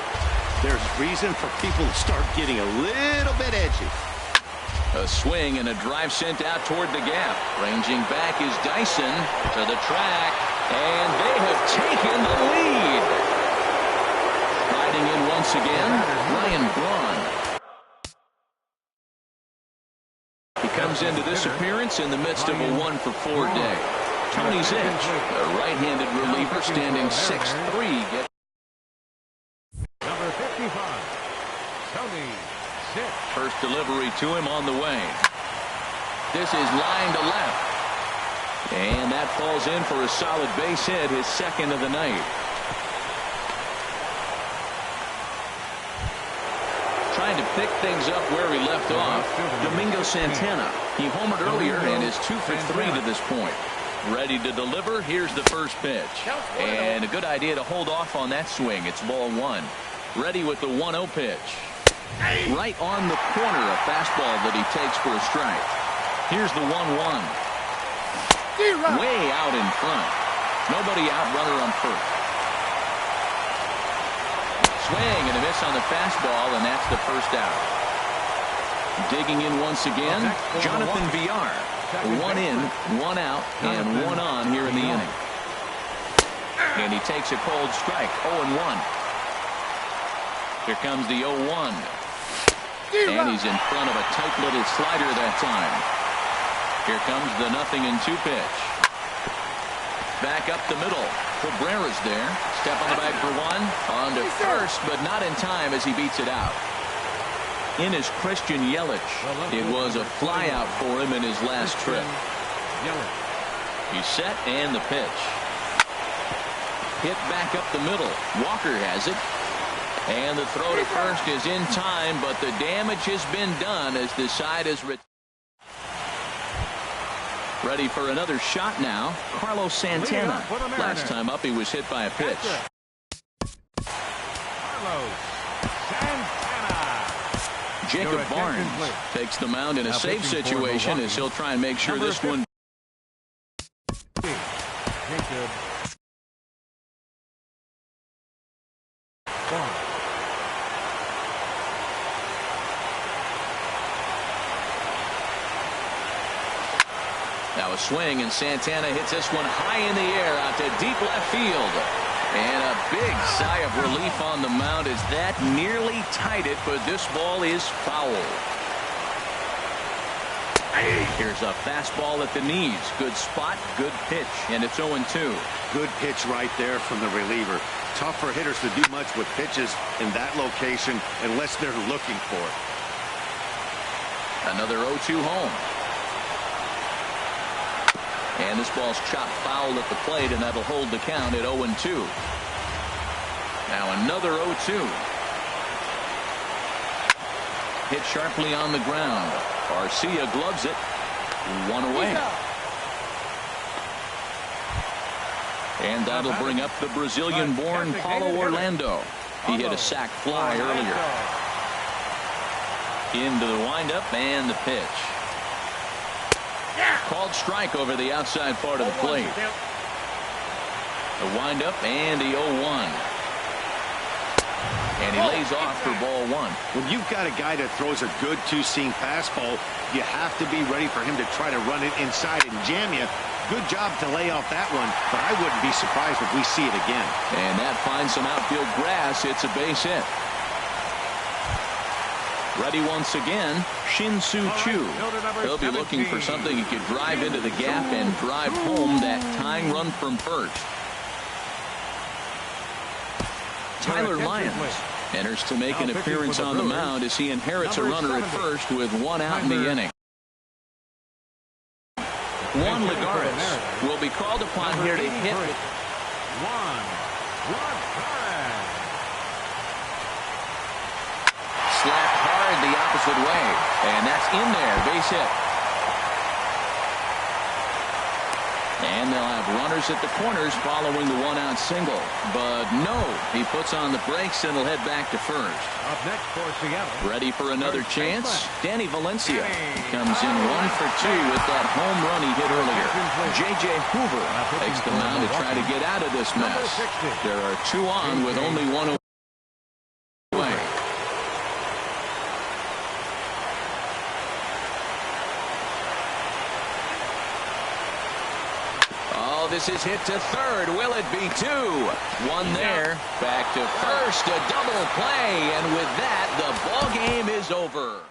S4: there's reason for people to start getting a little bit edgy.
S1: A swing and a drive sent out toward the gap. Ranging back is Dyson to the track, and they have taken the lead. Riding in once again, Ryan Braun. He comes into this appearance in the midst of a 1-for-4 day. Tony Zitch, a right-handed reliever, standing 6'3".
S2: Number 55, Tony Zitch.
S1: First delivery to him on the way. This is line to left. And that falls in for a solid base hit, his second of the night. Trying to pick things up where he left off, Domingo Santana. He homered earlier and is 2 for 3 to this point. Ready to deliver. Here's the first pitch. And a good idea to hold off on that swing. It's ball 1. Ready with the 1-0 pitch. Right on the corner, a fastball that he takes for a strike. Here's the 1-1. Way out in front. Nobody out, runner on first. Swing and a miss on the fastball, and that's the first out. Digging in once again, Jonathan Villar. 1 in, 1 out, and 1 on here in the inning. And he takes a cold strike, 0-1. Here comes the 0-1. And he's in front of a tight little slider that time. Here comes the 0-2 pitch. back up the middle. Cabrera's there. Step on the bag for one. On to first, but not in time as he beats it out. In is Christian Yelich. It was a flyout for him in his last trip. He's set and the pitch. Hit back up the middle. Walker has it. And the throw to first is in time, but the damage has been done as the side is ready for another shot now. Carlos Santana. Last time up, he was hit by a pitch.
S2: Carlos Santana.
S1: Jacob Barnes takes the mound in a safe situation as he'll try and make sure this one.
S2: Jacob Barnes.
S1: Now a swing, and Santana hits this one high in the air out to deep left field. And a big sigh of relief on the mound as that nearly tied it, but this ball is foul. Here's a fastball at the knees. Good spot, good pitch, and it's 0-2.
S4: Good pitch right there from the reliever. Tough for hitters to do much with pitches in that location unless they're looking for it.
S1: Another 0-2 home. And this ball's chopped foul at the plate, and that'll hold the count at 0-2. Now another 0-2. Hit sharply on the ground. Garcia gloves it. One away. And that'll bring up the Brazilian-born Paulo Orlando. He hit a sac fly earlier. Into the windup and the pitch. Called strike over the outside part of the plate. The windup and the 0-1. And he lays off for ball one.
S4: When you've got a guy that throws a good two-seam fastball, you have to be ready for him to try to run it inside and jam you. Good job to lay off that one, but I wouldn't be surprised if we see it again.
S1: And that finds some outfield grass. It's a base hit. Ready once again, Shin-Soo Choo. He'll be looking for something he could drive into the gap and drive home that tying run from first. Tyler Lyons enters to make an appearance on the mound as he inherits a runner at first with one out in the inning. Juan Lagares will be called upon here to hit. Slapped hard the opposite way, and that's in there. Base hit. And they'll have runners at the corners following the one-out single. But no, he puts on the brakes and will head back to first.
S2: Up next for Seattle.
S1: Ready for another chance? Danny Valencia comes in 1 for 2 with that home run he hit earlier. J.J. Hoover takes the mound to try to get out of this mess. There are 2 on with only 1 away. This is hit to third. Will it be 2? 1 there. Back to first. A double play. And with that, the ball game is over.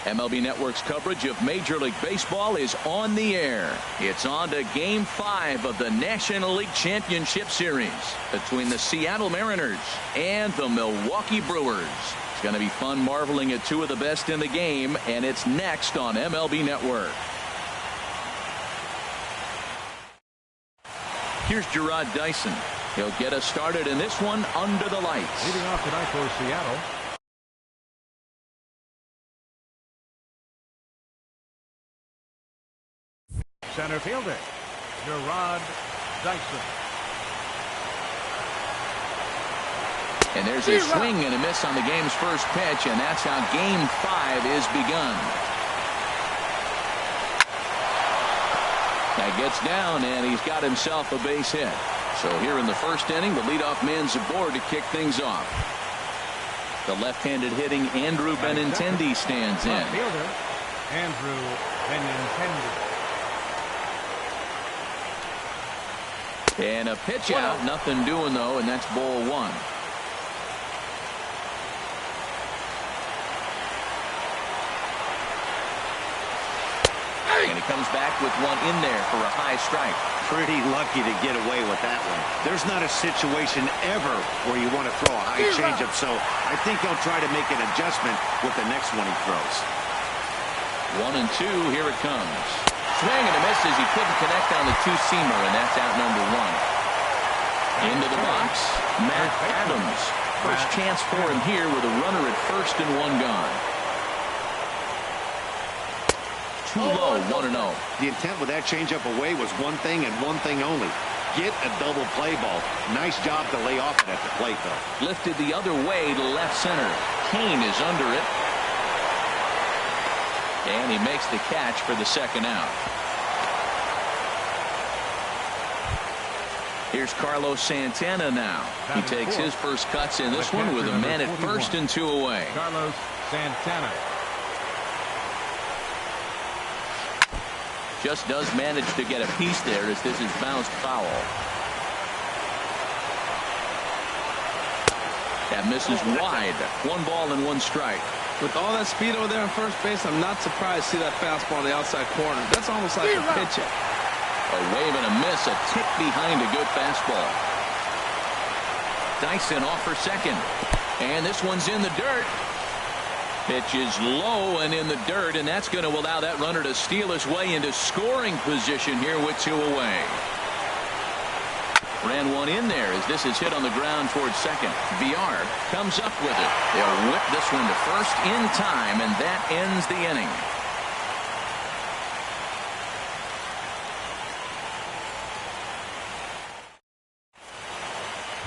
S1: MLB Network's coverage of Major League Baseball is on the air. It's on to Game 5 of the National League Championship Series between the Seattle Mariners and the Milwaukee Brewers. It's going to be fun marveling at two of the best in the game, and it's next on MLB Network. Here's Gerard Dyson. He'll get us started in this one under the lights.
S2: Leading off tonight for Seattle. Center fielder, Gerard Dyson.
S1: And there's a swing and a miss on the game's first pitch, and that's how Game 5 is begun. That gets down, and he's got himself a base hit. So here in the first inning, the leadoff man's aboard to kick things off. The left-handed hitting Andrew Benintendi stands in.
S2: Fielder, Andrew Benintendi.
S1: And a pitch out, nothing doing though, and that's ball one. And he comes back with one in there for a high strike.
S4: Pretty lucky to get away with that one. There's not a situation ever where you want to throw a high changeup, so I think he'll try to make an adjustment with the next one he throws.
S1: 1-2, here it comes. Swing and a miss as he couldn't connect on the two-seamer, and that's out number one. Into the box, Matt Adams. First chance for him here with a runner at first and one gone. Too low, 1-0.
S4: The intent with that changeup away was one thing and one thing only. Get a double play ball. Nice job to lay off it at the plate, though.
S1: Lifted the other way to left center. Kane is under it. And he makes the catch for the second out. Here's Carlos Santana now. He takes his first cuts in this one with a man at first and two away.
S2: Carlos Santana.
S1: Just does manage to get a piece there as this is bounced foul. That misses wide. One ball and one strike.
S3: With all that speed over there on first base, I'm not surprised to see that fastball on the outside corner. That's almost like a pitch it.
S1: A wave and a miss, a tick behind a good fastball. Dyson off for second. And this one's in the dirt. Pitch is low and in the dirt, and that's going to allow that runner to steal his way into scoring position here with two away. Ran one in there as this is hit on the ground towards second. VR comes up with it. They'll whip this one to first in time, and that ends the inning.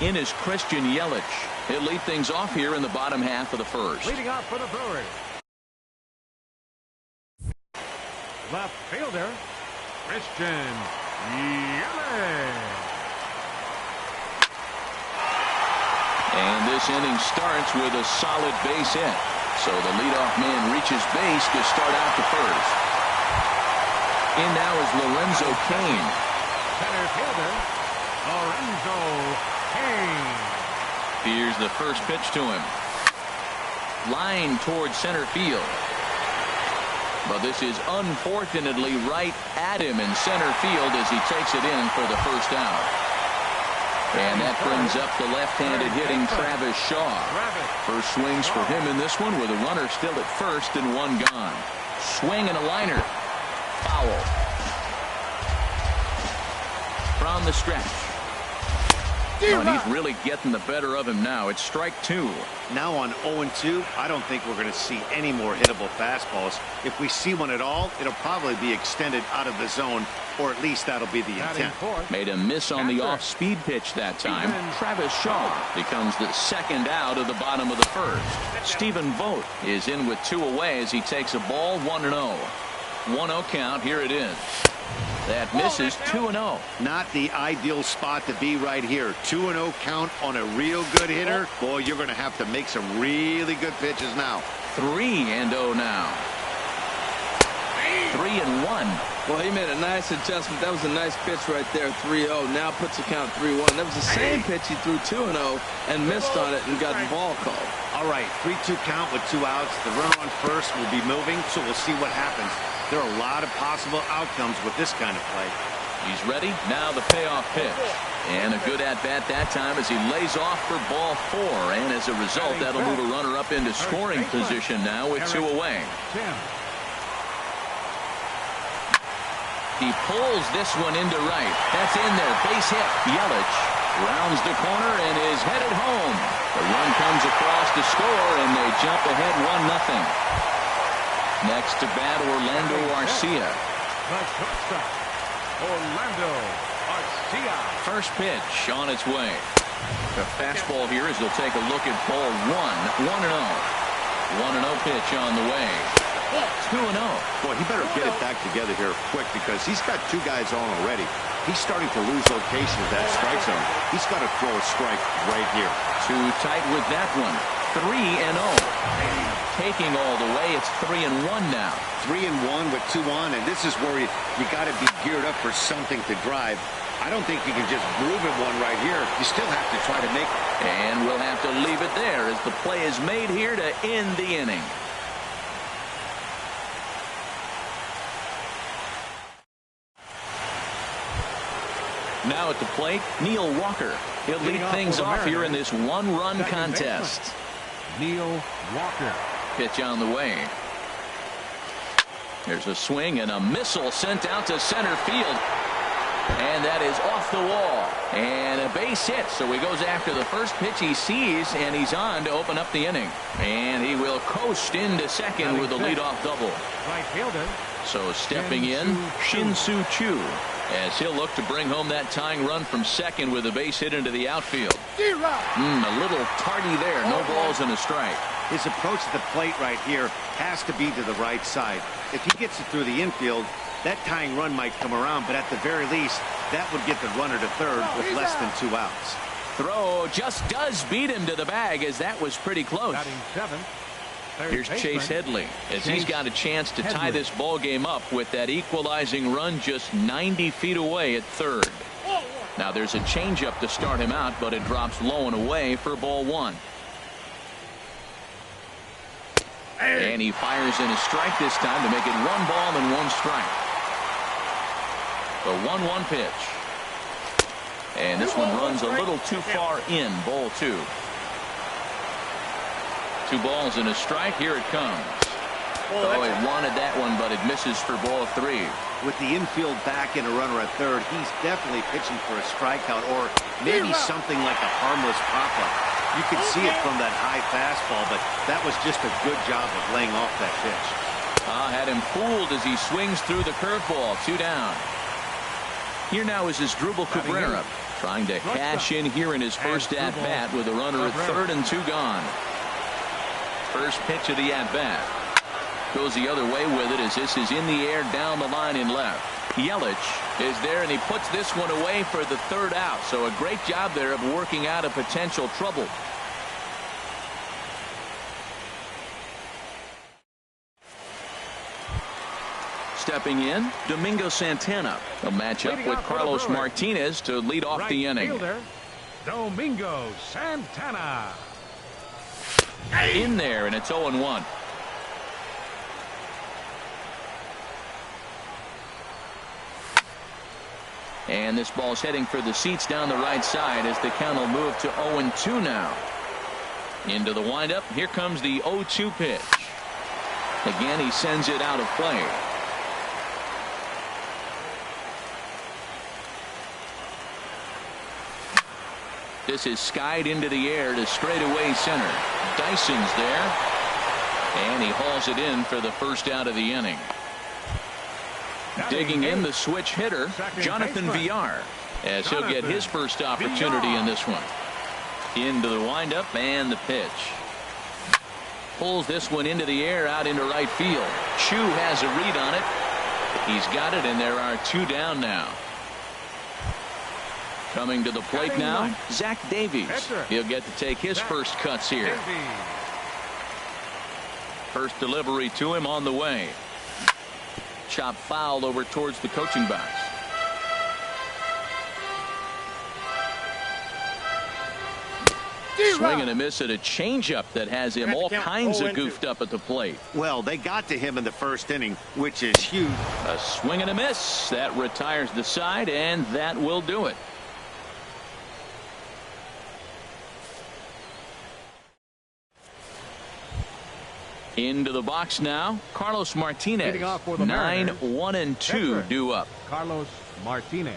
S1: In is Christian Yelich. He'll lead things off here in the bottom half of the first.
S2: Leading off for the Brewers. Left fielder, Christian Yelich.
S1: And this inning starts with a solid base hit. So the leadoff man reaches base to start out the first. In now is Lorenzo Cain.
S2: Center fielder, Lorenzo Cain.
S1: Here's the first pitch to him. Line towards center field. But this is unfortunately right at him in center field as he takes it in for the first out. And that brings up the left-handed hitting Travis Shaw. First swings for him in this one with a runner still at first and one gone. Swing and a liner. Foul. From the stretch. Oh, and he's really getting the better of him now. It's strike two.
S4: Now on 0-2, I don't think we're going to see any more hittable fastballs. If we see one at all, it'll probably be extended out of the zone, or at least that'll be the intent.
S1: Made a miss on the off-speed pitch that time. Travis Shaw becomes the second out of the bottom of the first. Stephen Vogt is in with two away as he takes a ball 1-0. 1-0 count. Here it is. That misses. 2-0.
S4: Not the ideal spot to be right here. 2-0 count on a real good hitter. Boy, you're going to have to make some really good pitches now.
S1: 3-0 now. 3-1.
S3: Well, he made a nice adjustment. That was a nice pitch right there, 3-0. Now puts the count 3-1. That was the same pitch he threw 2-0 and missed on it and got the ball called.
S4: All right, 3-2 count with 2 outs. The runner on first will be moving, so we'll see what happens. There are a lot of possible outcomes with this kind of play.
S1: He's ready. Now the payoff pitch. And a good at-bat that time as he lays off for ball 4. And as a result, that'll move a runner up into scoring position now with 2 away. He pulls this one into right. That's in there. Base hit. Yelich rounds the corner and is headed home. The run comes across to score, and they jump ahead 1-0. Next to bat, Orlando Arcia.
S2: The shortstop, Orlando Arcia.
S1: First pitch on its way. The fastball here as they'll take a look at ball 1. 1-0. 1-0 pitch on the way. 2-0.
S5: Boy, he better get it back together here quick because he's got 2 guys on already. He's starting to lose location of that strike zone. He's got to throw a strike right here.
S1: Too tight with that one. 3-0. Taking all the way, it's 3-1 now.
S4: 3-1 with 2 on, and this is where you got to be geared up for something to drive. I don't think you can just groove it one right here. You still have to try to make it.
S1: And we'll have to leave it there as the play is made here to end the inning. Now at the plate, Neil Walker. He'll lead things off here in this 1-run contest.
S2: Neil Walker.
S1: Pitch on the way. There's a swing and a missile sent out to center field. And that is off the wall. And a base hit. So he goes after the first pitch he sees, and he's on to open up the inning. And he will coast into second with a leadoff double.
S2: Right fielder.
S1: So stepping in, Shin-Soo Choo, as he'll look to bring home that tying run from second with a base hit into the outfield. A little tardy there. No balls and a strike.
S4: His approach to the plate right here has to be to the right side. If he gets it through the infield, that tying run might come around, but at the very least, that would get the runner to third with less than 2 outs.
S1: Throw just does beat him to the bag, as that was pretty close.
S2: Batting 7th.
S1: Here's Chase Headley as he's got a chance to tie this ball game up with that equalizing run just 90 feet away at third. Now there's a changeup to start him out, but it drops low and away for ball 1. And he fires in a strike this time to make it 1 ball and 1 strike. The 1-1 pitch. And this one runs a little too far in, ball 2. 2 balls and a strike. Here it comes. Oh, he wanted that one, but it misses for ball 3.
S4: With the infield back and a runner at third, he's definitely pitching for a strikeout or maybe something like a harmless pop-up. You could see it from that high fastball, but that was just a good job of laying off that pitch.
S1: Had him fooled as he swings through the curveball. 2 down. Here now is Asdrubal Cabrera trying to cash in here in his first at-bat with a runner at third and 2 gone. First pitch of the at-bat. Goes the other way with it as this is in the air down the line in left. Yelich is there, and he puts this one away for the 3rd out. So a great job there of working out a potential trouble. Stepping in, Domingo Santana. A matchup with Carlos Martinez to lead off the inning.
S2: Fielder, Domingo Santana.
S1: In there, and it's 0-1. And this ball's heading for the seats down the right side as the count will move to 0-2 now. Into the windup. Here comes the 0-2 pitch. Again, he sends it out of play. This is skied into the air to straightaway center. Dyson's there. And he hauls it in for the first out of the inning. Digging in the switch hitter, Jonathan Villar, as he'll get his first opportunity in this one. Into the windup and the pitch. Pulls this one into the air out into right field. Chu has a read on it. He's got it, and there are 2 down now. Coming to the plate now, Zach Davies. He'll get to take his first cuts here. First delivery to him on the way. Chop foul over towards the coaching box. Swing and a miss at a changeup that has him all kinds of goofed up at the plate.
S4: Well, they got to him in the first inning, which is huge.
S1: A swing and a miss. That retires the side, and that will do it. Into the box now, Carlos Martinez. 9-1-2 due up.
S2: Carlos Martinez.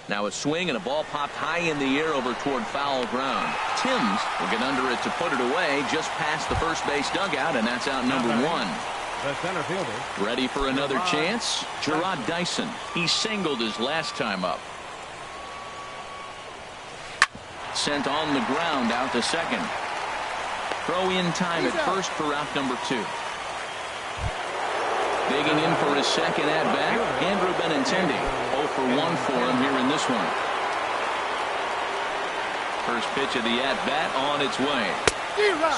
S1: Now a swing and a ball popped high in the air over toward foul ground. Timms will get under it to put it away just past the first base dugout, and that's out number one.
S2: The center fielder.
S1: Ready for another chance? Gerard Dyson. He singled his last time up. Sent on the ground out to second. Throw in time at first for out number two. Digging in for his second at bat, Andrew Benintendi. 0 for 1 for him here in this one. First pitch of the at bat on its way.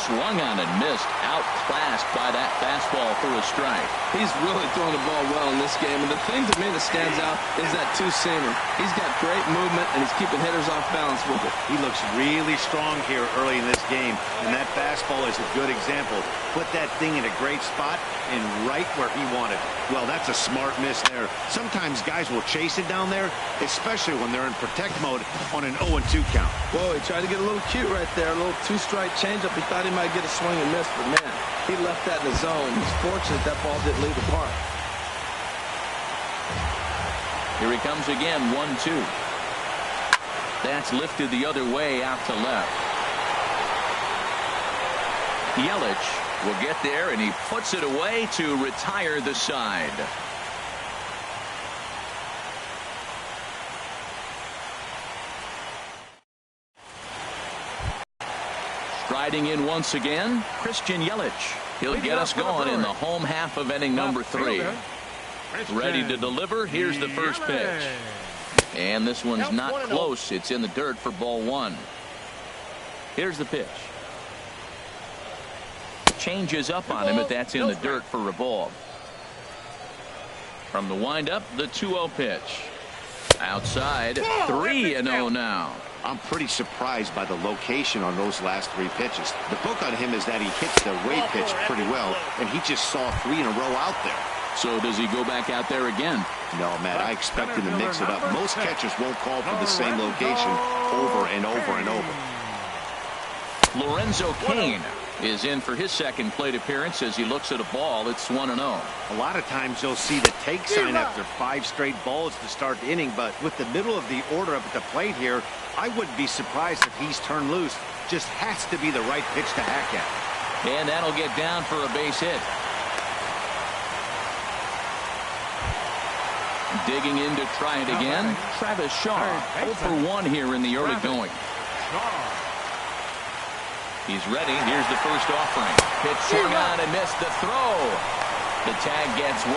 S1: Swung on and missed. Outclassed by that fastball for a strike.
S3: He's really throwing the ball well in this game, and the thing to me that stands out is that two-seamer. He's got great movement, and he's keeping hitters off balance with it.
S4: He looks really strong here early in this game, and that fastball is a good example. Put that thing in a great spot and right where he wanted. Well, that's a smart miss there. Sometimes guys will chase it down there, especially when they're in protect mode on an 0-2 count.
S3: Whoa, he tried to get a little cute right there, a little two-strike changeup. He thought he might get a swing and miss, but man, he left that in the zone. He's fortunate that ball didn't leave the park.
S1: Here he comes again, 1-2. That's lifted the other way out to left. Yelich will get there, and he puts it away to retire the side. Striding in once again, Christian Yelich. He'll get us going in the home half of inning number 3. Ready to deliver. Here's the first pitch. And this one's not close. It's in the dirt for ball 1. Here's the pitch. Changes up on him, but that's in the dirt for a ball. From the windup, the 2-0 pitch. Outside, 3-0 now.
S5: I'm pretty surprised by the location on those last 3 pitches. The book on him is that he hits the way pitch pretty well, and he just saw 3 in a row out there.
S1: So does he go back out there again?
S5: No, Matt, I expect him to mix it up. Most catchers won't call for the same location over and over and over.
S1: Lorenzo Cain is in for his second plate appearance as he looks at a ball. It's 1-0.
S4: A lot of times you'll see the take sign after 5 straight balls to start the inning, but with the middle of the order up at the plate here, I wouldn't be surprised if he's turned loose. Just has to be the right pitch to hack at.
S1: And that'll get down for a base hit. Digging in to try it again, Travis Shaw. 0 for 1 here in the early going. He's ready. Here's the first offering. Pitch swung on and missed the throw. The tag gets 1.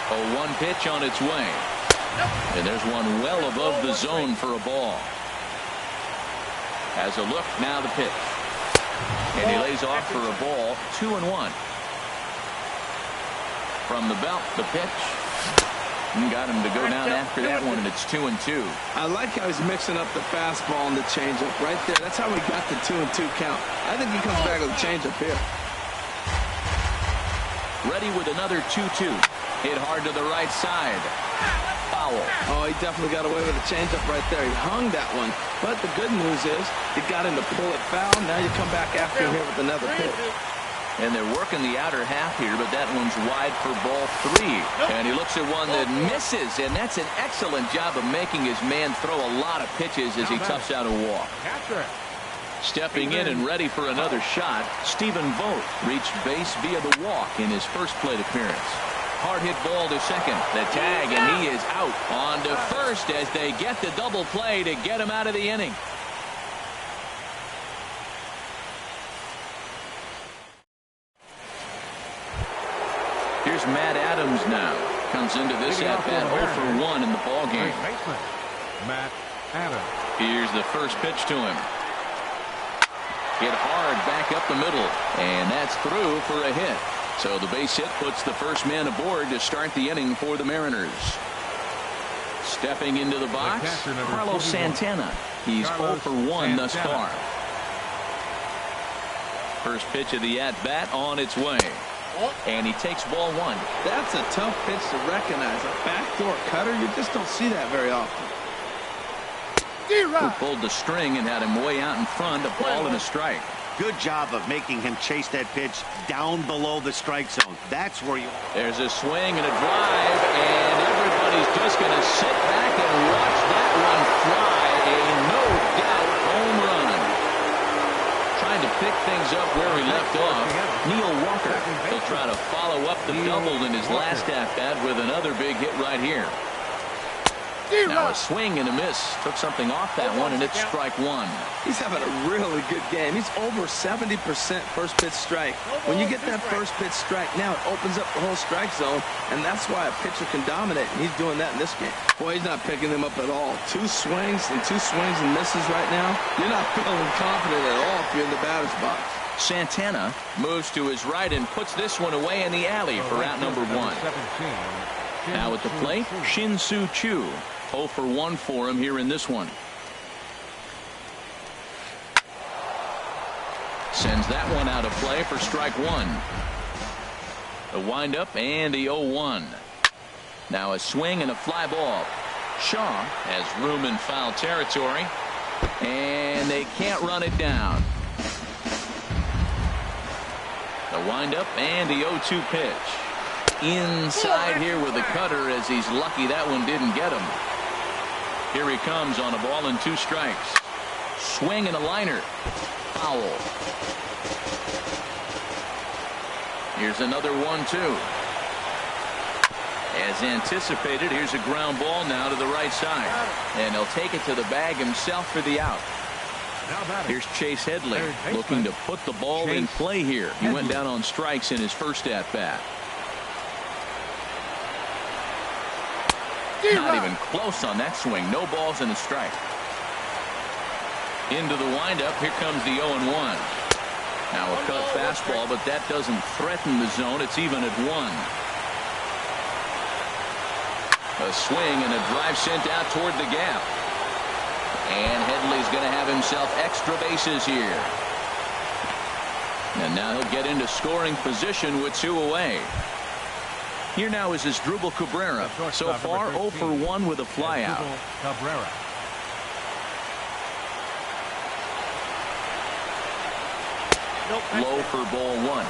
S1: A 1 pitch on its way. And there's one well above the zone for a ball. Has a look, now the pitch. And he lays off for a ball, 2-1. From the belt, the pitch. And got him to go down after that one, and it's 2-2.
S3: I like how he's mixing up the fastball and the changeup right there. That's how we got the 2-2 count. I think he comes back with a changeup here.
S1: Ready with another 2-2. Hit hard to the right side. Foul.
S3: Oh, he definitely got away with a changeup right there. He hung that one. But the good news is he got him to pull it foul. Now you come back after him here with another pitch.
S1: And they're working the outer half here, but that one's wide for ball 3. And he looks at one that misses, and that's an excellent job of making his man throw a lot of pitches as he toughs out a walk. Stepping in and ready for another shot, Stephen Vogt reached base via the walk in his first plate appearance. Hard hit ball to second. The tag, and he is out. On to first as they get the double play to get him out of the inning. Here's Matt Adams now. Comes into this at-bat 0 for 1 in the ballgame.
S2: Matt Adams.
S1: Here's the first pitch to him. Hit hard back up the middle. And that's through for a hit. So the base hit puts the first man aboard to start the inning for the Mariners. Stepping into the box, Carlos Santana. He's 0 for 1 thus far. First pitch of the at-bat on its way. And he takes ball 1.
S3: That's a tough pitch to recognize. A backdoor cutter, you just don't see that very often.
S1: Who pulled the string and had him way out in front, a ball and a strike.
S4: Good job of making him chase that pitch down below the strike zone. That's where you...
S1: There's a swing and a drive, and everybody's just going to sit back and watch that one fly. A no-doubt home run. Trying to pick things up where he left off. Neil Walker will try to follow up the double in his last at-bat with another big hit right here. Now a swing and a miss. Took something off that one, and it's strike 1.
S3: He's having a really good game. He's over 70% first pitch strike. When you get that first pitch strike, now it opens up the whole strike zone, and that's why a pitcher can dominate, and he's doing that in this game. Boy, he's not picking them up at all. Two swings and misses right now. You're not feeling confident at all if you're in the batter's box.
S1: Santana moves to his right and puts this one away in the alley for out number 1. Now at the plate, Shin-Soo Choo. 0 for 1 for him here in this one. Sends that one out of play for strike 1. The windup and the 0-1. Now a swing and a fly ball. Shaw has room in foul territory, and they can't run it down. The windup and the 0-2 pitch. Inside here with the cutter, as he's lucky that one didn't get him. Here he comes on a ball and 2 strikes. Swing and a liner. Foul. Here's another 1-2. As anticipated, here's a ground ball now to the right side. And he'll take it to the bag himself for the out. Here's Chase Headley looking to put the ball in play here. He went down on strikes in his first at-bat. Not even close on that swing. No balls and a strike. Into the windup. Here comes the 0-1. Now a cut fastball, but that doesn't threaten the zone. It's even at 1. A swing and a drive sent out toward the gap. And Headley's going to have himself extra bases here. And now he'll get into scoring position with 2 away. Here now is Asdrubal Cabrera. So far 0 for 1 with a flyout. Low for ball 1.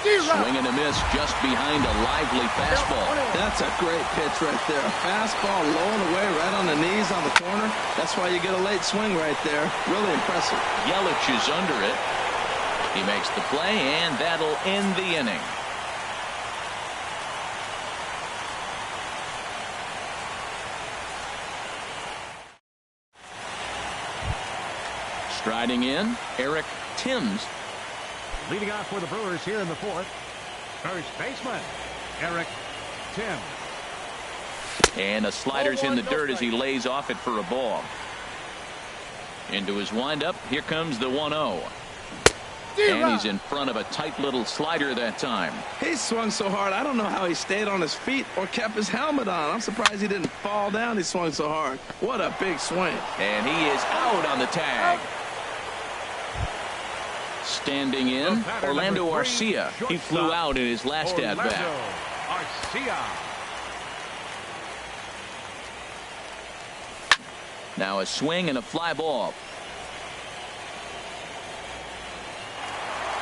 S1: Swing and a miss just behind a lively fastball.
S3: That's a great pitch right there. A fastball low and away right on the knees on the corner. That's why you get a late swing right there. Really impressive.
S1: Yelich is under it. He makes the play, and that'll end the inning. Striding in, Eric Timms.
S2: Leading off for the Brewers here in the 4th. First baseman, Eric Timms.
S1: And a slider's in the dirt as he lays off it for a ball. Into his windup. Here comes the 1-0. And he's in front of a tight little slider that time.
S3: He swung so hard, I don't know how he stayed on his feet or kept his helmet on. I'm surprised he didn't fall down. He swung so hard. What a big swing.
S1: And he is out on the tag. Standing in, Orlando Arcia. He flew out in his last at-bat. Now a swing and a fly ball.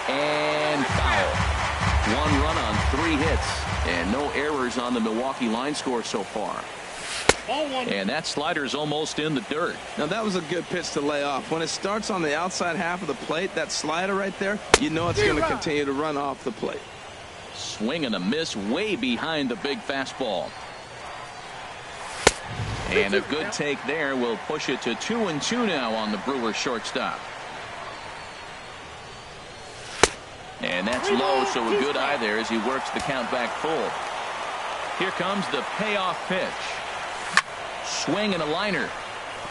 S1: And foul. 1 run on 3 hits. And no errors on the Milwaukee line score so far. And that slider's almost in the dirt.
S3: Now that was a good pitch to lay off. When it starts on the outside half of the plate, that slider right there, you know it's going to continue to run off the plate.
S1: Swing and a miss way behind the big fastball. And a good take there will push it to 2-2 now on the Brewers shortstop. And that's low, so a good eye there as he works the count back full. Here comes the payoff pitch. Swing and a liner.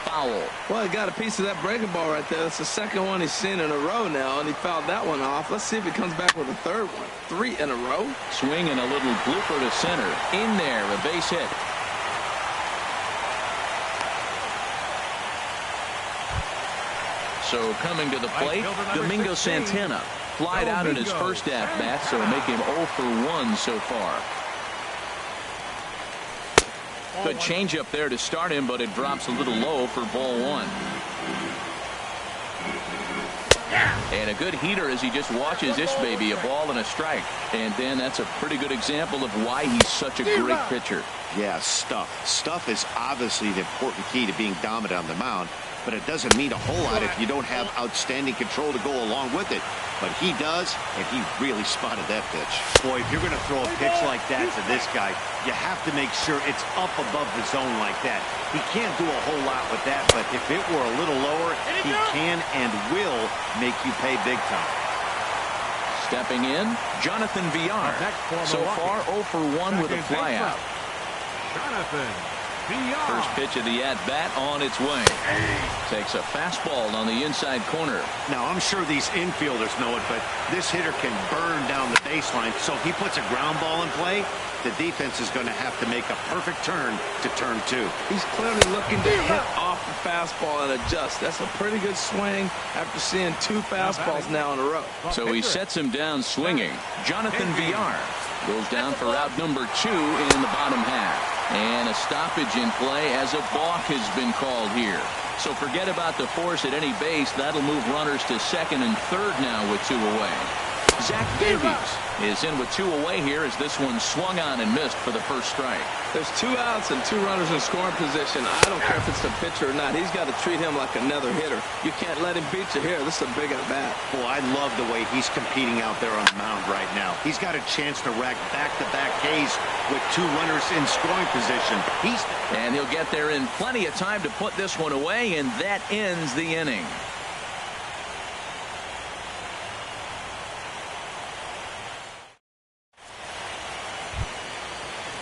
S1: Foul.
S3: Well, he got a piece of that breaking ball right there. That's the second one he's seen in a row now, and he fouled that one off. Let's see if he comes back with a third one. 3 in a row.
S1: Swing and a little blooper to center. In there, a base hit. So coming to the plate, Domingo Santana flied out in his first at-bat, so make him 0 for 1 so far. Good changeup there to start him, but it drops a little low for ball 1. And a good heater as he just watches this baby, a ball and a strike. And then that's a pretty good example of why he's such a great pitcher.
S5: Yeah, stuff. Stuff is obviously the important key to being dominant on the mound, but it doesn't mean a whole lot if you don't have outstanding control to go along with it. But he does, and he really spotted that pitch.
S4: Boy, if you're going to throw a pitch like that to this guy, you have to make sure it's up above the zone like that. He can't do a whole lot with that, but if it were a little lower, he can and will make you pay big time.
S1: Stepping in, Jonathan Villar. So far 0 for 1 with a flyout.
S2: Jonathan Villar.
S1: First pitch of the at-bat on its way. Takes a fastball on the inside corner.
S4: Now, I'm sure these infielders know it, but this hitter can burn down the baseline. So if he puts a ground ball in play, the defense is going to have to make a perfect turn to turn 2.
S3: He's clearly looking to hit off the fastball and adjust. That's a pretty good swing after seeing 2 fastballs now in a row.
S1: So he sets him down swinging. Jonathan Villar goes down for out number 2 in the bottom half. And a stoppage in play as a balk has been called here. So forget about the force at any base. That'll move runners to second and third now with 2 away. Zach Davies is in with 2 away here as this one swung on and missed for the first strike.
S3: There's 2 outs and 2 runners in scoring position. I don't care if it's the pitcher or not. He's got to treat him like another hitter. You can't let him beat you here. This is a big at bat.
S4: Well, I love the way he's competing out there on the mound right now. He's got a chance to rack back-to-back Ks with 2 runners in scoring position.
S1: And he'll get there in plenty of time to put this one away, and that ends the inning.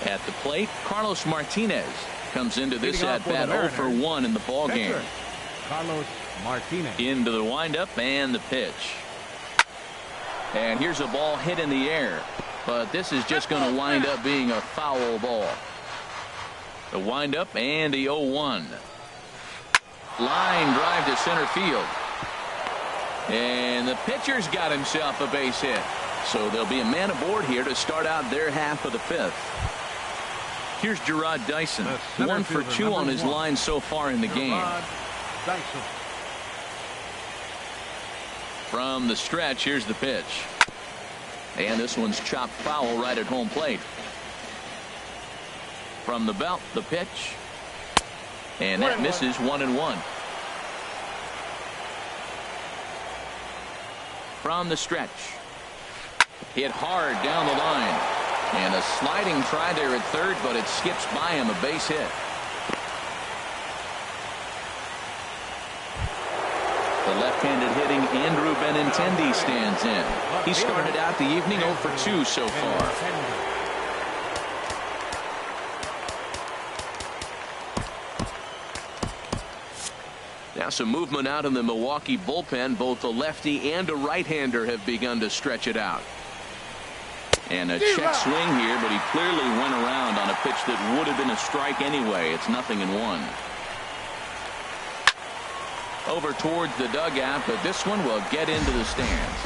S1: At the plate, Carlos Martinez comes into this at-bat 0 for 1 in the ballgame.
S2: Carlos Martinez.
S1: Into the windup and the pitch. And here's a ball hit in the air. But this is just going to wind up being a foul ball. The windup and the 0-1. Line drive to center field. And the pitcher's got himself a base hit. So there'll be a man aboard here to start out their half of the 5th. Here's Gerard Dyson, 1 for 2 on his line so far in the game. From the stretch, here's the pitch. And this one's chopped foul right at home plate. From the belt, the pitch. And that misses 1-1. From the stretch. Hit hard down the line. And a sliding try there at third, but it skips by him, a base hit. The left-handed hitting Andrew Benintendi stands in. He started out the evening 0 for 2 so far. Now some movement out in the Milwaukee bullpen. Both a lefty and a right-hander have begun to stretch it out. And a check swing here, but he clearly went around on a pitch that would have been a strike anyway. It's 0-1. Over towards the dugout, but this one will get into the stands.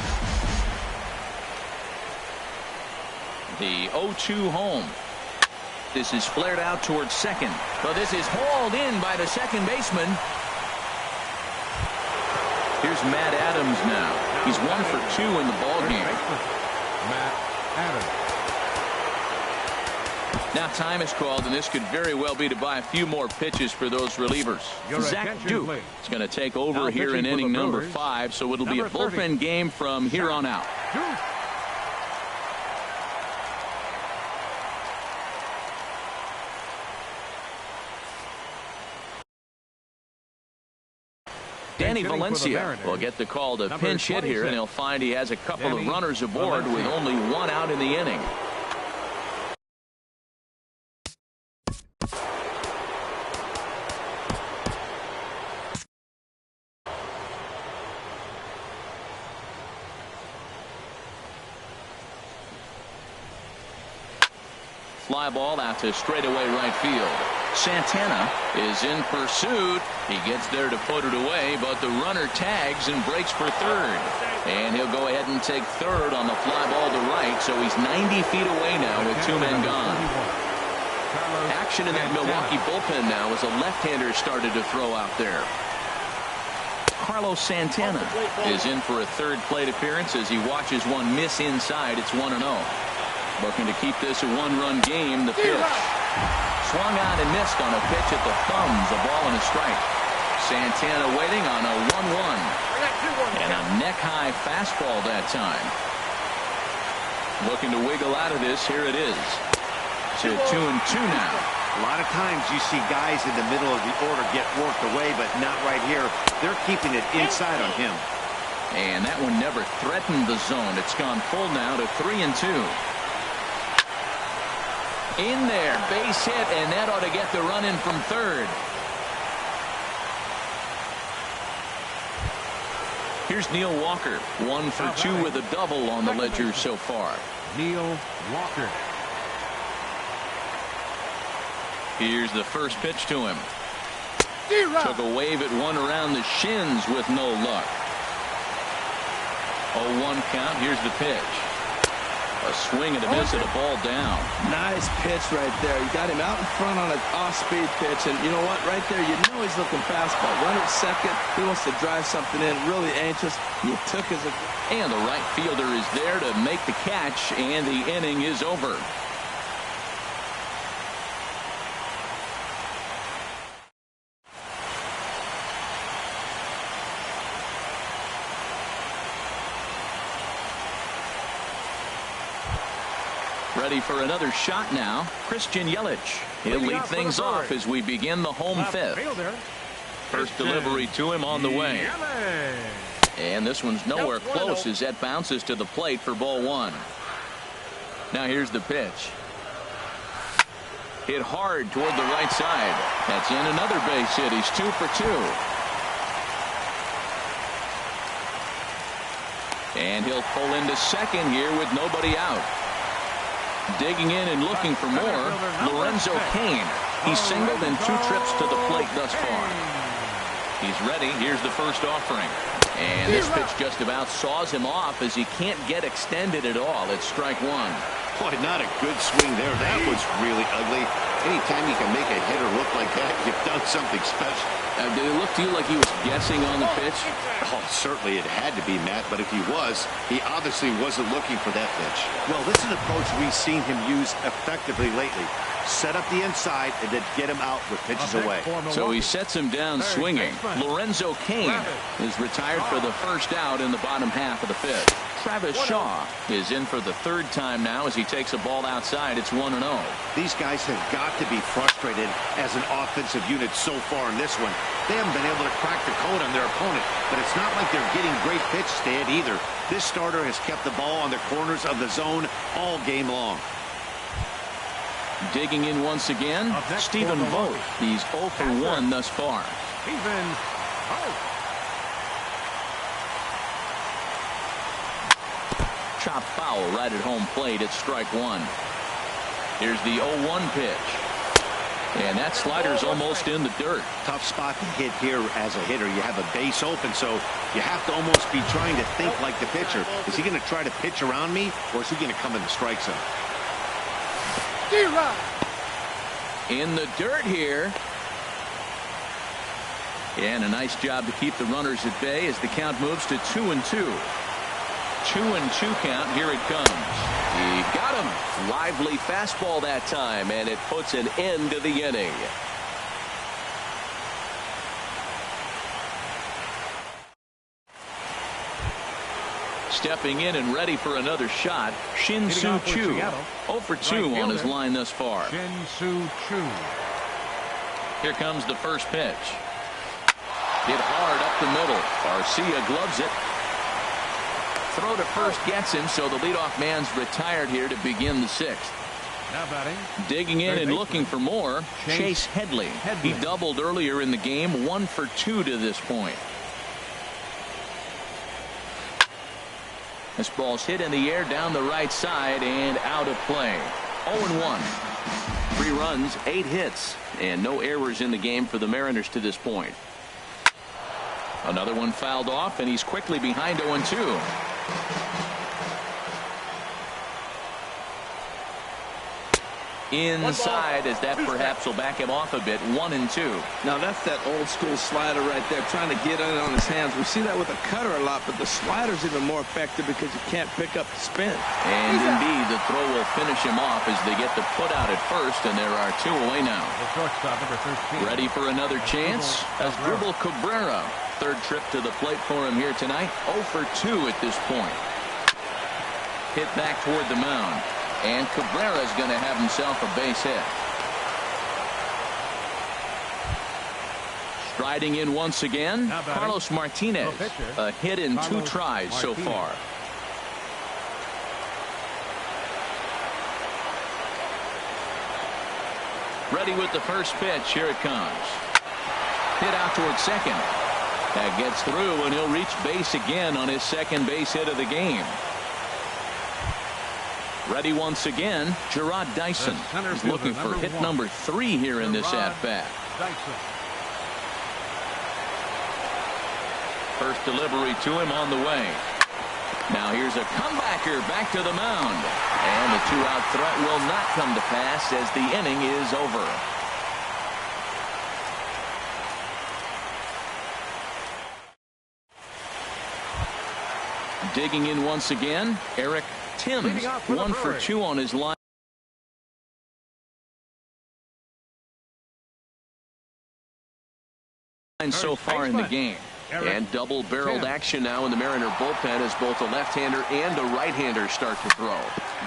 S1: The 0-2 home. This is flared out towards second. But this is hauled in by the second baseman. Here's Matt Adams now. He's 1 for 2 in the ballgame.
S2: Matt Adams.
S1: Now time is called, and this could very well be to buy a few more pitches for those relievers. Zach Duke is going to take over here in inning number 5, so it'll be a bullpen game from here on out. Danny Valencia will get the call to pinch hit here, and he'll find he has a couple of runners aboard with only 1 out in the inning. fly ball out to straightaway right field. Santana is in pursuit. He gets there to put it away, but the runner tags and breaks for third. And he'll go ahead and take third on the fly ball to right, so he's 90 feet away now with 2 men gone. Action in that Milwaukee bullpen now as a left-hander started to throw out there. Carlos Santana is in for a third plate appearance as he watches one miss inside. It's 1-0. Looking to keep this a one-run game. The pitch. Swung on and missed on a pitch at the thumbs. A ball and a strike. Santana waiting on a 1-1. And a neck-high fastball that time. Looking to wiggle out of this. Here it is. To 2-2 now.
S4: A lot of times you see guys in the middle of the order get worked away, but not right here. They're keeping it inside on him.
S1: And that one never threatened the zone. It's gone full now to 3-2. In there, base hit, and that ought to get the run in from third. Here's Neil Walker, 1 for 2 with a double on the ledger so far.
S2: Neil Walker.
S1: Here's the first pitch to him. Took a wave at one around the shins with no luck. 0-1 count. Here's the pitch. A swing and a miss and a ball down.
S3: Nice pitch right there. You got him out in front on an off-speed pitch, and you know what? Right there, you know he's looking fastball. Runner at second. He wants to drive something in. Really anxious. He took his.
S1: And the right fielder is there to make the catch, and the inning is over. Ready for another shot now. Christian Yelich. He'll lead things off as we begin the home fifth. First delivery to him on the way. And this one's nowhere close as that bounces to the plate for ball 1. Now here's the pitch. Hit hard toward the right side. That's in another base hit. He's 2 for 2. And he'll pull into second here with nobody out. Digging in and looking for more, Lorenzo Cain. He's singled in 2 trips to the plate thus far. He's ready. Here's the first offering. And this pitch just about saws him off as he can't get extended at all. It's strike 1.
S5: Boy, not a good swing there. That was really ugly. Anytime you can make a hitter look like that, you've done something special.
S1: Did it look to you like he was guessing on the pitch?
S5: Oh, certainly it had to be, Matt, but if he was, he obviously wasn't looking for that pitch.
S4: Well, this is an approach we've seen him use effectively lately. Set up the inside and then get him out with pitches away.
S1: So he sets him down swinging. Lorenzo Cain is retired for the first out in the bottom half of the fifth. Travis Shaw is in for the third time now as he takes a ball outside. It's 1-0.
S4: These guys have got to be frustrated as an offensive unit so far in this one. They haven't been able to crack the code on their opponent, but it's not like they're getting great pitches to hit either. This starter has kept the ball on the corners of the zone all game long.
S1: Digging in once again, Stephen Vogt. He's 0 for 1 thus far.
S2: Stephen Vogt.
S1: Chop foul right at home plate. It's strike 1. Here's the 0-1 pitch. And that slider's almost in the dirt.
S4: Tough spot to hit here as a hitter. You have a base open, so you have to almost be trying to think like the pitcher. Is he going to try to pitch around me, or is he going to come in the strike zone?
S1: In the dirt here. And a nice job to keep the runners at bay as the count moves to 2-2. 2-2 count. Here it comes. He got him. Lively fastball that time, and it puts an end to the inning. Stepping in and ready for another shot, Shin-Soo Choo. 0 for 2 on his line thus far.
S2: Shin-Soo Choo.
S1: Here comes the first pitch. Hit hard up the middle. Garcia gloves it. Throw to first gets him, so the leadoff man's retired here to begin the 6th.
S2: Now batting.
S1: Digging in and looking for more, Chase Headley. He doubled earlier in the game, 1 for 2 to this point. This ball's hit in the air down the right side and out of play. 0-1. 3 runs, 8 hits, and no errors in the game for the Mariners to this point. Another one fouled off, and he's quickly behind 0-2. Inside, as that perhaps will back him off a bit. 1-2.
S3: Now that's that old school slider right there, trying to get it on his hands. We see that with a cutter a lot, but the slider's even more effective because you can't pick up the spin.
S1: And indeed, the throw will finish him off as they get the put out at first, and there are 2 away now.
S2: The shortstop, number 13.
S1: Ready for another chance? Asdrubal Cabrera. Third trip to the plate for him here tonight. 0 for 2 at this point. Hit back toward the mound. And Cabrera is going to have himself a base hit. Striding in once again, Carlos Martinez. A hit in 2 tries so far. Ready with the first pitch. Here it comes. Hit out toward second. That gets through, and he'll reach base again on his second base hit of the game. Ready once again, Gerard Dyson. He's looking for hit number 3 here in this at-bat. First delivery to him on the way. Now here's a comebacker back to the mound. And the 2-out threat will not come to pass as the inning is over. Digging in once again, Eric Timms. 1 for 2 on his line so far in the game. And double-barreled action now in the Mariner bullpen as both a left-hander and a right-hander start to throw.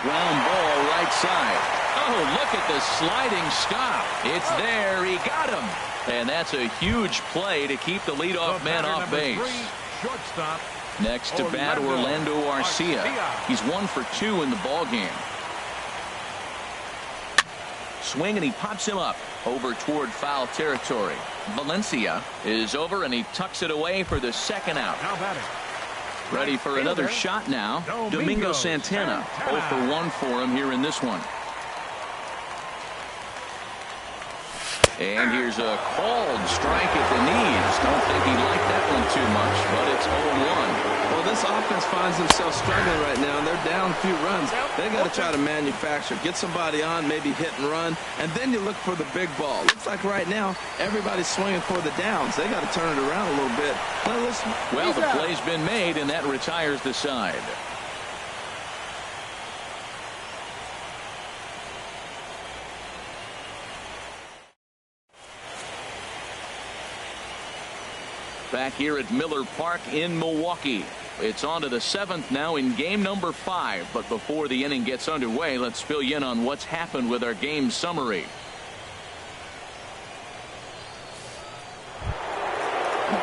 S1: Ground ball right side. Oh, look at the sliding stop. It's there. He got him. And that's a huge play to keep the leadoff man off base.
S2: Shortstop.
S1: Next to bat, Orlando Arcia. He's 1 for 2 in the ball game. Swing, and he pops him up over toward foul territory. Valencia is over, and he tucks it away for the second out. Ready for another shot now. Domingo Santana. 0 for 1 for him here in this one. And here's a called strike at the knees. Don't think he liked that one too much, but it's 0-1.
S3: Well, this offense finds themselves struggling right now, and they're down a few runs. They got to try to manufacture, get somebody on, maybe hit and run, and then you look for the big ball. Looks like right now everybody's swinging for the downs. They got to turn it around a little bit.
S1: Well, the play's been made, and that retires the side. Back here at Miller Park in Milwaukee. It's on to the 7th now in game number 5. But before the inning gets underway, let's fill you in on what's happened with our game summary.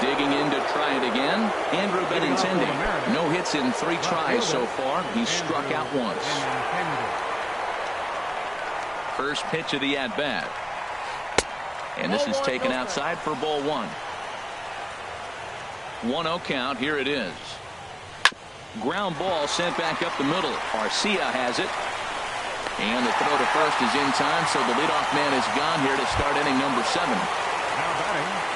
S1: Digging in to try it again, Andrew Benintendi. No hits in 3 tries so far. He's struck out once. First pitch of the at-bat. And this is taken outside for ball 1. 1-0 count. Here it is. Ground ball sent back up the middle. Arcia has it. And the throw to first is in time, so the leadoff man is gone here to start inning number 7.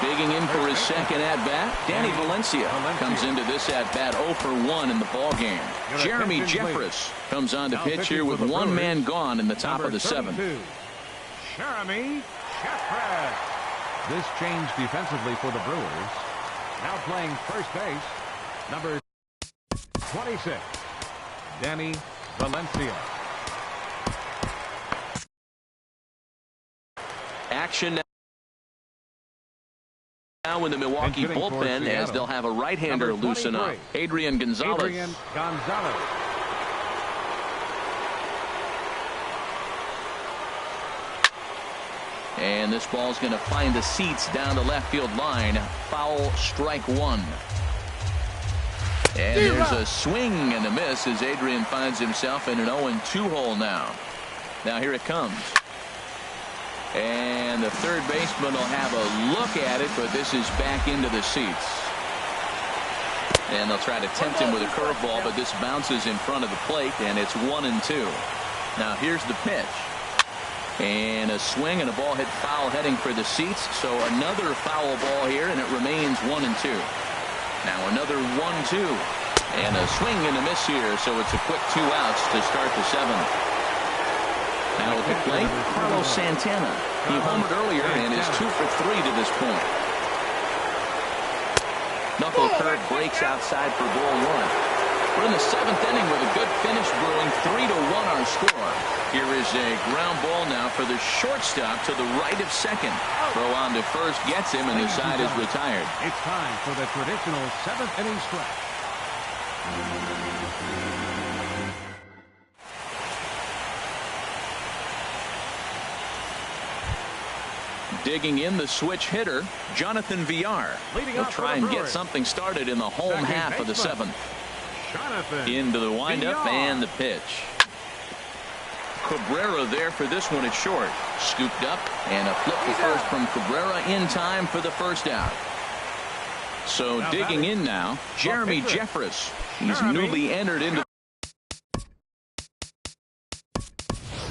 S1: Digging in for his second at-bat, Danny Valencia comes into this at-bat 0 for 1 in the ballgame. Jeremy Jeffress comes on to pitch here with 1 man gone in the top of the 7th.
S2: Jeremy Jeffress. This change defensively for the Brewers. Now playing first base, number 26, Danny Valencia.
S1: Action now in the Milwaukee bullpen as they'll have a right-hander loosen up. Adrian Gonzalez. And this ball's going to find the seats down the left field line. Foul, strike 1. And there's a swing and a miss as Adrian finds himself in an 0-2 hole now. Now here it comes. And the third baseman will have a look at it, but this is back into the seats. And they'll try to tempt him with a curveball, but this bounces in front of the plate, and it's 1-2. Now here's the pitch. And a swing and a ball hit foul heading for the seats. So another foul ball here, and it remains 1-2. Now another 1-2. And a swing and a miss here, so it's a quick 2 outs to start the 7th. Now at the plate, Carlos Santana. He homered earlier and is 2 for 3 to this point. Knuckle curve breaks outside for ball 1. We're in the 7th inning with a good finish brewing. 3-1 our score. Here is a ground ball now for the shortstop to the right of second. Throw on to first gets him, and the side is retired.
S2: It's time for the traditional 7th inning stretch.
S1: Digging in the switch hitter, Jonathan Villar. He'll try and get something started in the home half of the 7th. Into the windup and the pitch. Cabrera there for this one at short. Scooped up, and a flip to first from Cabrera in time for the first out. So digging in now, Jeremy Jeffress. He's newly entered into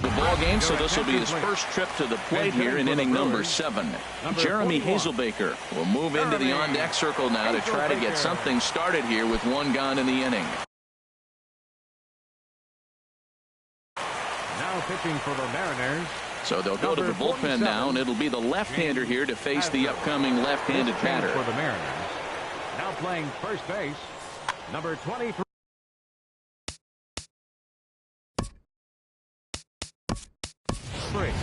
S1: the ball game, so this will be his first trip to the plate here in inning number 7. Jeremy Hazelbaker will move into the on-deck circle now to try to get something started here with 1 gone in the inning.
S2: Now pitching for the Mariners.
S1: So they'll go to the bullpen now, and it'll be the left-hander here to face the upcoming left-handed batter.
S2: For the Mariners. Now playing first base, number 23.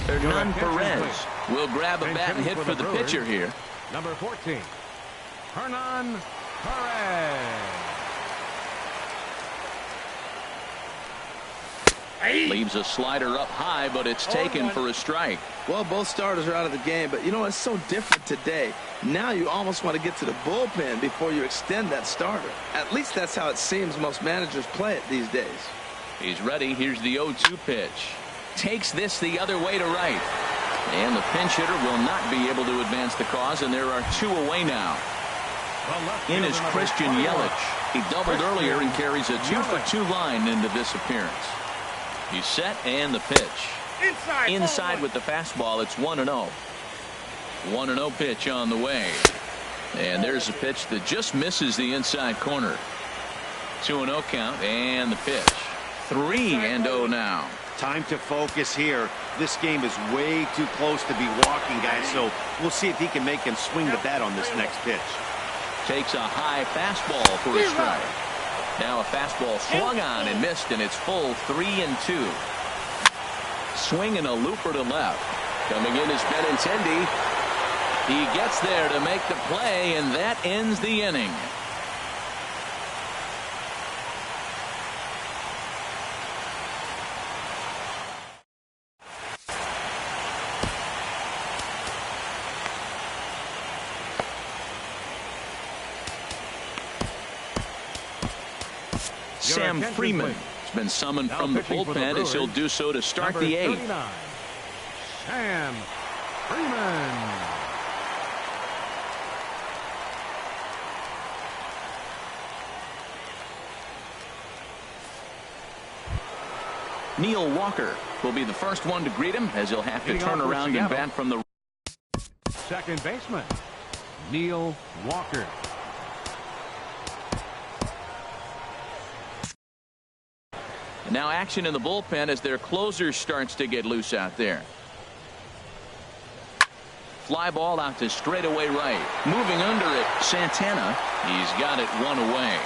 S1: Hernan Perez will grab a bat and hit for the pitcher here.
S2: Number 14, Hernan Perez.
S1: Leaves a slider up high, but it's taken for a strike.
S3: Well, both starters are out of the game, but you know, it's so different today. Now you almost want to get to the bullpen before you extend that starter. At least that's how it seems most managers play it these days.
S1: He's ready. Here's the 0-2 pitch. Takes this the other way to right. And the pinch hitter will not be able to advance the cause, and there are 2 away now. In is Christian Yelich. He doubled earlier and carries a 2-for-2 line into this appearance. He's set, and the pitch. Inside with the fastball, it's 1-0. 1-0 pitch on the way. And there's a pitch that just misses the inside corner. 2-0 count, and the pitch. 3-0 now.
S4: Time to focus here. This game is way too close to be walking, guys, so we'll see if he can make him swing the bat on this next pitch.
S1: Takes a high fastball for a strike. Now a fastball swung on and missed, and it's full 3-2. Swinging a looper to left. Coming in is Benintendi. He gets there to make the play, and that ends the inning. Sam Freeman has been summoned from the bullpen as he'll do so to start the 8th.
S2: Sam Freeman.
S1: Neil Walker will be the first one to greet him as he'll have to turn around and bat from the
S2: second baseman, Neil Walker.
S1: Now action in the bullpen as their closer starts to get loose out there. Fly ball out to straightaway right. Moving under it, Santana. He's got it 1 away.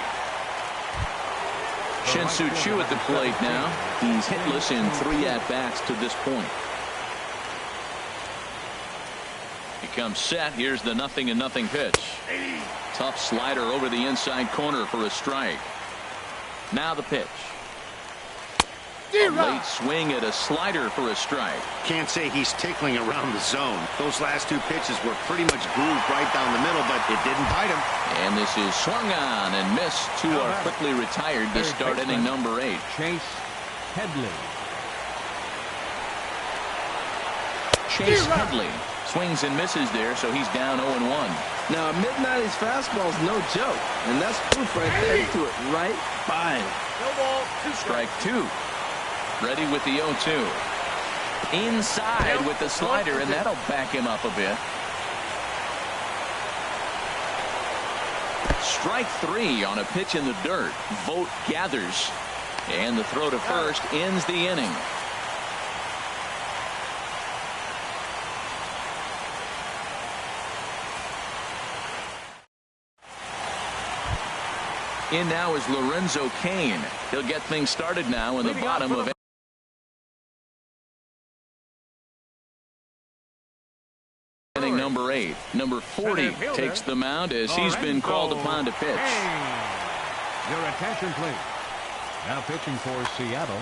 S1: Shin-Soo Choo at the plate now. He's hitless in 3 at-bats to this point. He comes set. Here's the 0-0 pitch. Tough slider over the inside corner for a strike. Now the pitch. A late swing at a slider for a strike.
S5: Can't say he's tickling around the zone. Those last 2 pitches were pretty much grooved right down the middle, but it didn't bite him.
S1: And this is swung on and missed. 2 are quickly retired to start inning number 8.
S2: Chase Headley.
S1: Chase Headley swings and misses there, so he's down 0-1.
S3: Now, a mid-90s fastball is no joke, and that's proof right there. He threw it right by him.
S1: Strike 2. Ready with the 0-2. Inside with the slider, and that'll back him up a bit. Strike 3 on a pitch in the dirt. Vogt gathers. And the throw to first ends the inning. In now is Lorenzo Cain. He'll get things started now in the bottom of inning number 8. Number 40 takes the mound as he's been called upon to pitch.
S2: Your attention, please. Now pitching for Seattle.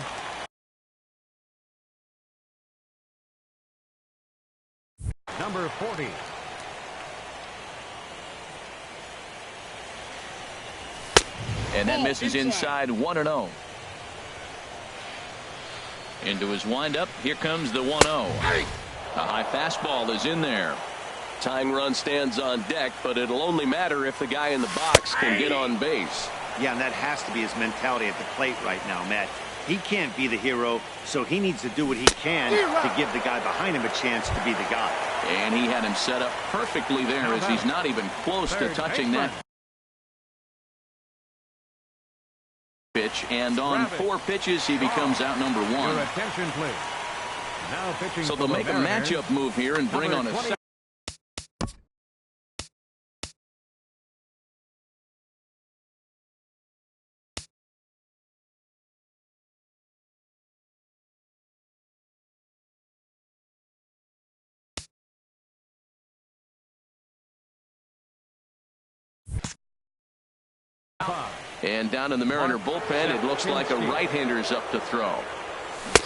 S2: Number 40.
S1: And that misses inside 1-0. Into his windup. Here comes the 1-0. A high fastball is in there. Tying run stands on deck, but it'll only matter if the guy in the box can get on base.
S4: Yeah, and that has to be his mentality at the plate right now, Matt. He can't be the hero, so he needs to do what he can to give the guy behind him a chance to be the guy.
S1: And he had him set up perfectly there as he's not even close to touching that pitch. And on 4 pitches, he becomes out number 1.
S2: Your attention, please. Now pitching
S1: so they'll make a matchup move here and bring on a second. And down in the Mariner bullpen, it looks like a right-hander's up to throw.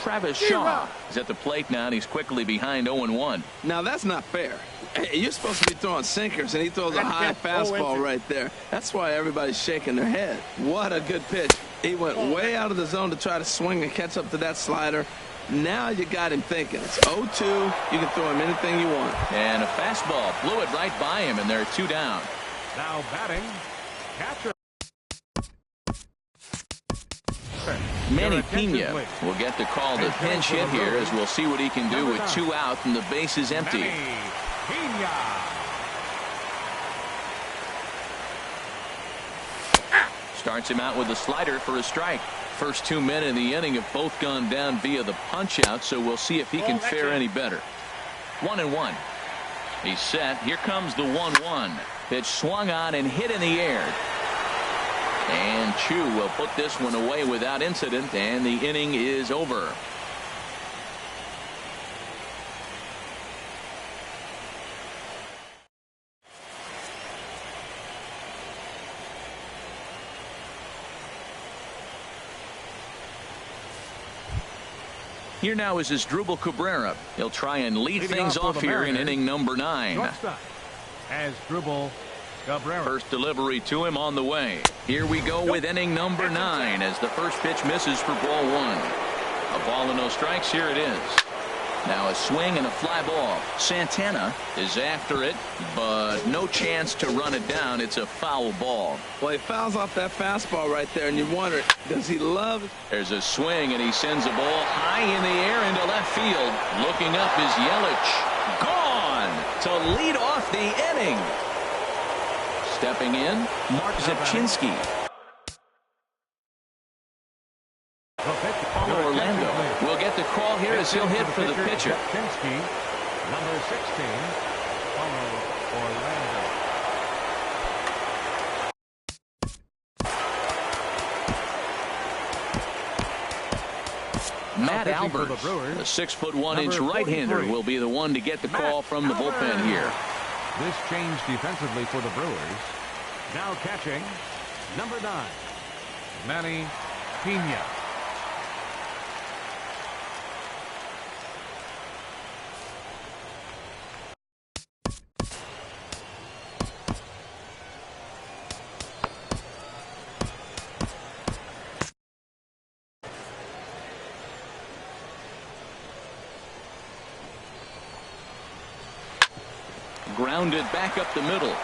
S1: Travis Shaw is at the plate now, and he's quickly behind 0-1.
S3: Now, that's not fair. You're supposed to be throwing sinkers, and he throws a high fastball right there. That's why everybody's shaking their head. What a good pitch. He went way out of the zone to try to swing and catch up to that slider. Now you got him thinking. It's 0-2. You can throw him anything you want.
S1: And a fastball blew it right by him, and they're 2 down.
S2: Now batting, catcher.
S1: Manny Pena will get the call to pinch hit here, as we'll see what he can do with 2 out and the base is empty. Starts him out with a slider for a strike. First 2 men in the inning have both gone down via the punch out, so we'll see if he can fare any better. 1-1. He's set. Here comes the 1-1. Pitch swung on and hit in the air. And Chu will put this one away without incident, and the inning is over. Here now is Asdrubal Cabrera. He'll try and lead things off here in inning number 9.
S2: Asdrubal Cabrera.
S1: First delivery to him on the way. Here we go with inning number 9 as the first pitch misses for ball 1. A ball and no strikes. Here it is. Now a swing and a fly ball. Santana is after it, but no chance to run it down. It's a foul ball.
S3: Well, he fouls off that fastball right there, and you wonder, does he love it?
S1: There's a swing, and he sends a ball high in the air into left field. Looking up is Yelich. Gone to lead off the inning. Stepping in, Mark Zepchinski. Orlando will get the call here as he'll hit for the pitcher.
S2: Number 16, Orlando.
S1: Matt Albert, a 6'1" right-hander, will be the one to get the call from the bullpen here.
S2: This change defensively for the Brewers. Now catching, number 9, Manny Pena.
S1: Grounded back up the middle,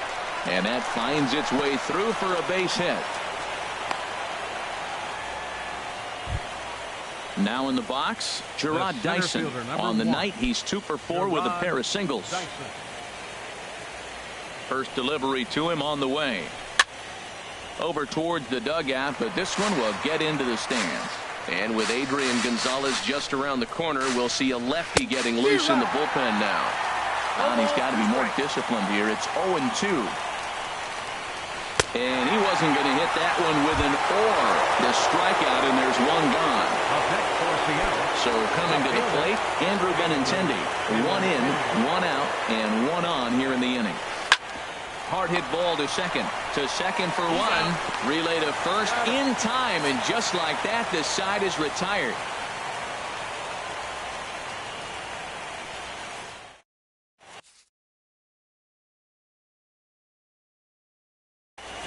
S1: and that finds its way through for a base hit. Now in the box, Gerard Dyson. On the night, he's 2 for 4 with a pair of singles. First delivery to him on the way. Over towards the dugout, but this one will get into the stands. And with Adrian Gonzalez just around the corner, we'll see a lefty getting loose in the bullpen now. And he's got to be more disciplined here. It's 0-2. And he wasn't going to hit that one with an or. The strikeout, and there's one gone. So coming to the plate, Andrew Benintendi. 1 in, 1 out, and 1 on here in the inning. Hard hit ball to second. To second for 1. Relay to first in time, and just like that, the side is retired.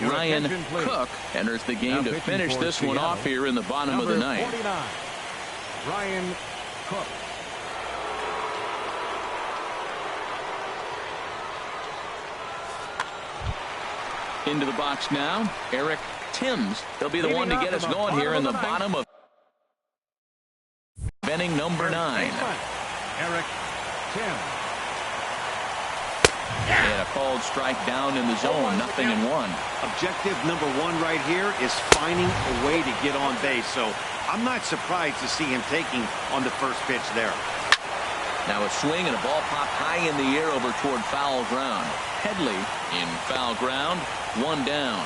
S1: Ryan Cook enters the game to finish this one off here in the bottom of the ninth.
S2: 49, Ryan Cook.
S1: Into the box now, Eric Timms. He'll be the one to get us going here in the bottom of inning number 9.
S2: Eric Timms.
S1: And a called strike down in the zone, 0-1.
S4: Objective number 1 right here is finding a way to get on base. So I'm not surprised to see him taking on the first pitch there.
S1: Now a swing and a ball popped high in the air over toward foul ground. Headley in foul ground, 1 down.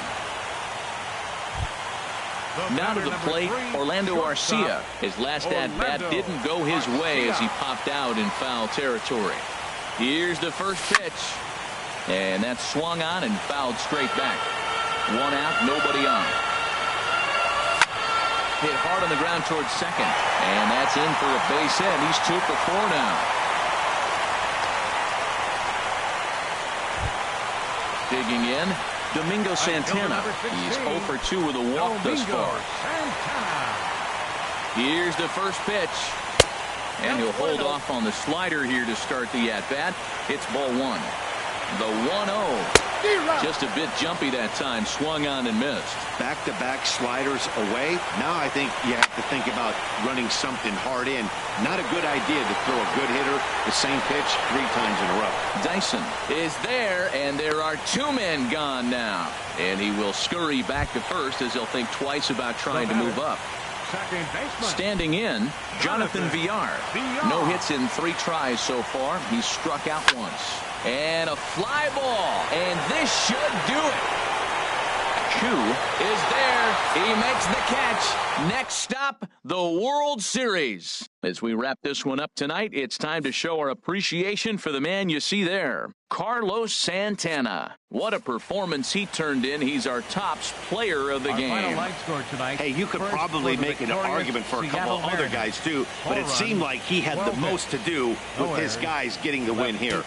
S1: Now to the plate, Orlando Arcia. His last at-bat didn't go his way as he popped out in foul territory. Here's the first pitch. And that's swung on and fouled straight back. 1 out, nobody on. Hit hard on the ground towards second. And that's in for a base hit. He's 2 for 4 now. Digging in, Domingo Santana. He's 0 for 2 with a walk thus far. Here's the first pitch. And he'll hold off on the slider here to start the at-bat. It's ball 1. The 1-0. Just a bit jumpy that time. Swung on and missed.
S5: Back-to-back sliders away. Now I think you have to think about running something hard in. Not a good idea to throw a good hitter the same pitch 3 times in a row.
S1: Dyson is there, and there are 2 men gone now. And he will scurry back to first as he'll think twice about trying to move up. Standing in, Jonathan Villar. No hits in 3 tries so far. He's struck out once. And a fly ball. And this should do it. Koo is there. He makes the catch. Next stop, the World Series. As we wrap this one up tonight, it's time to show our appreciation for the man you see there, Carlos Santana. What a performance he turned in. He's our tops player of the game.
S5: Hey, you could probably make an argument for a couple other guys too, but it seemed like he had the most to do with his guys getting the win here.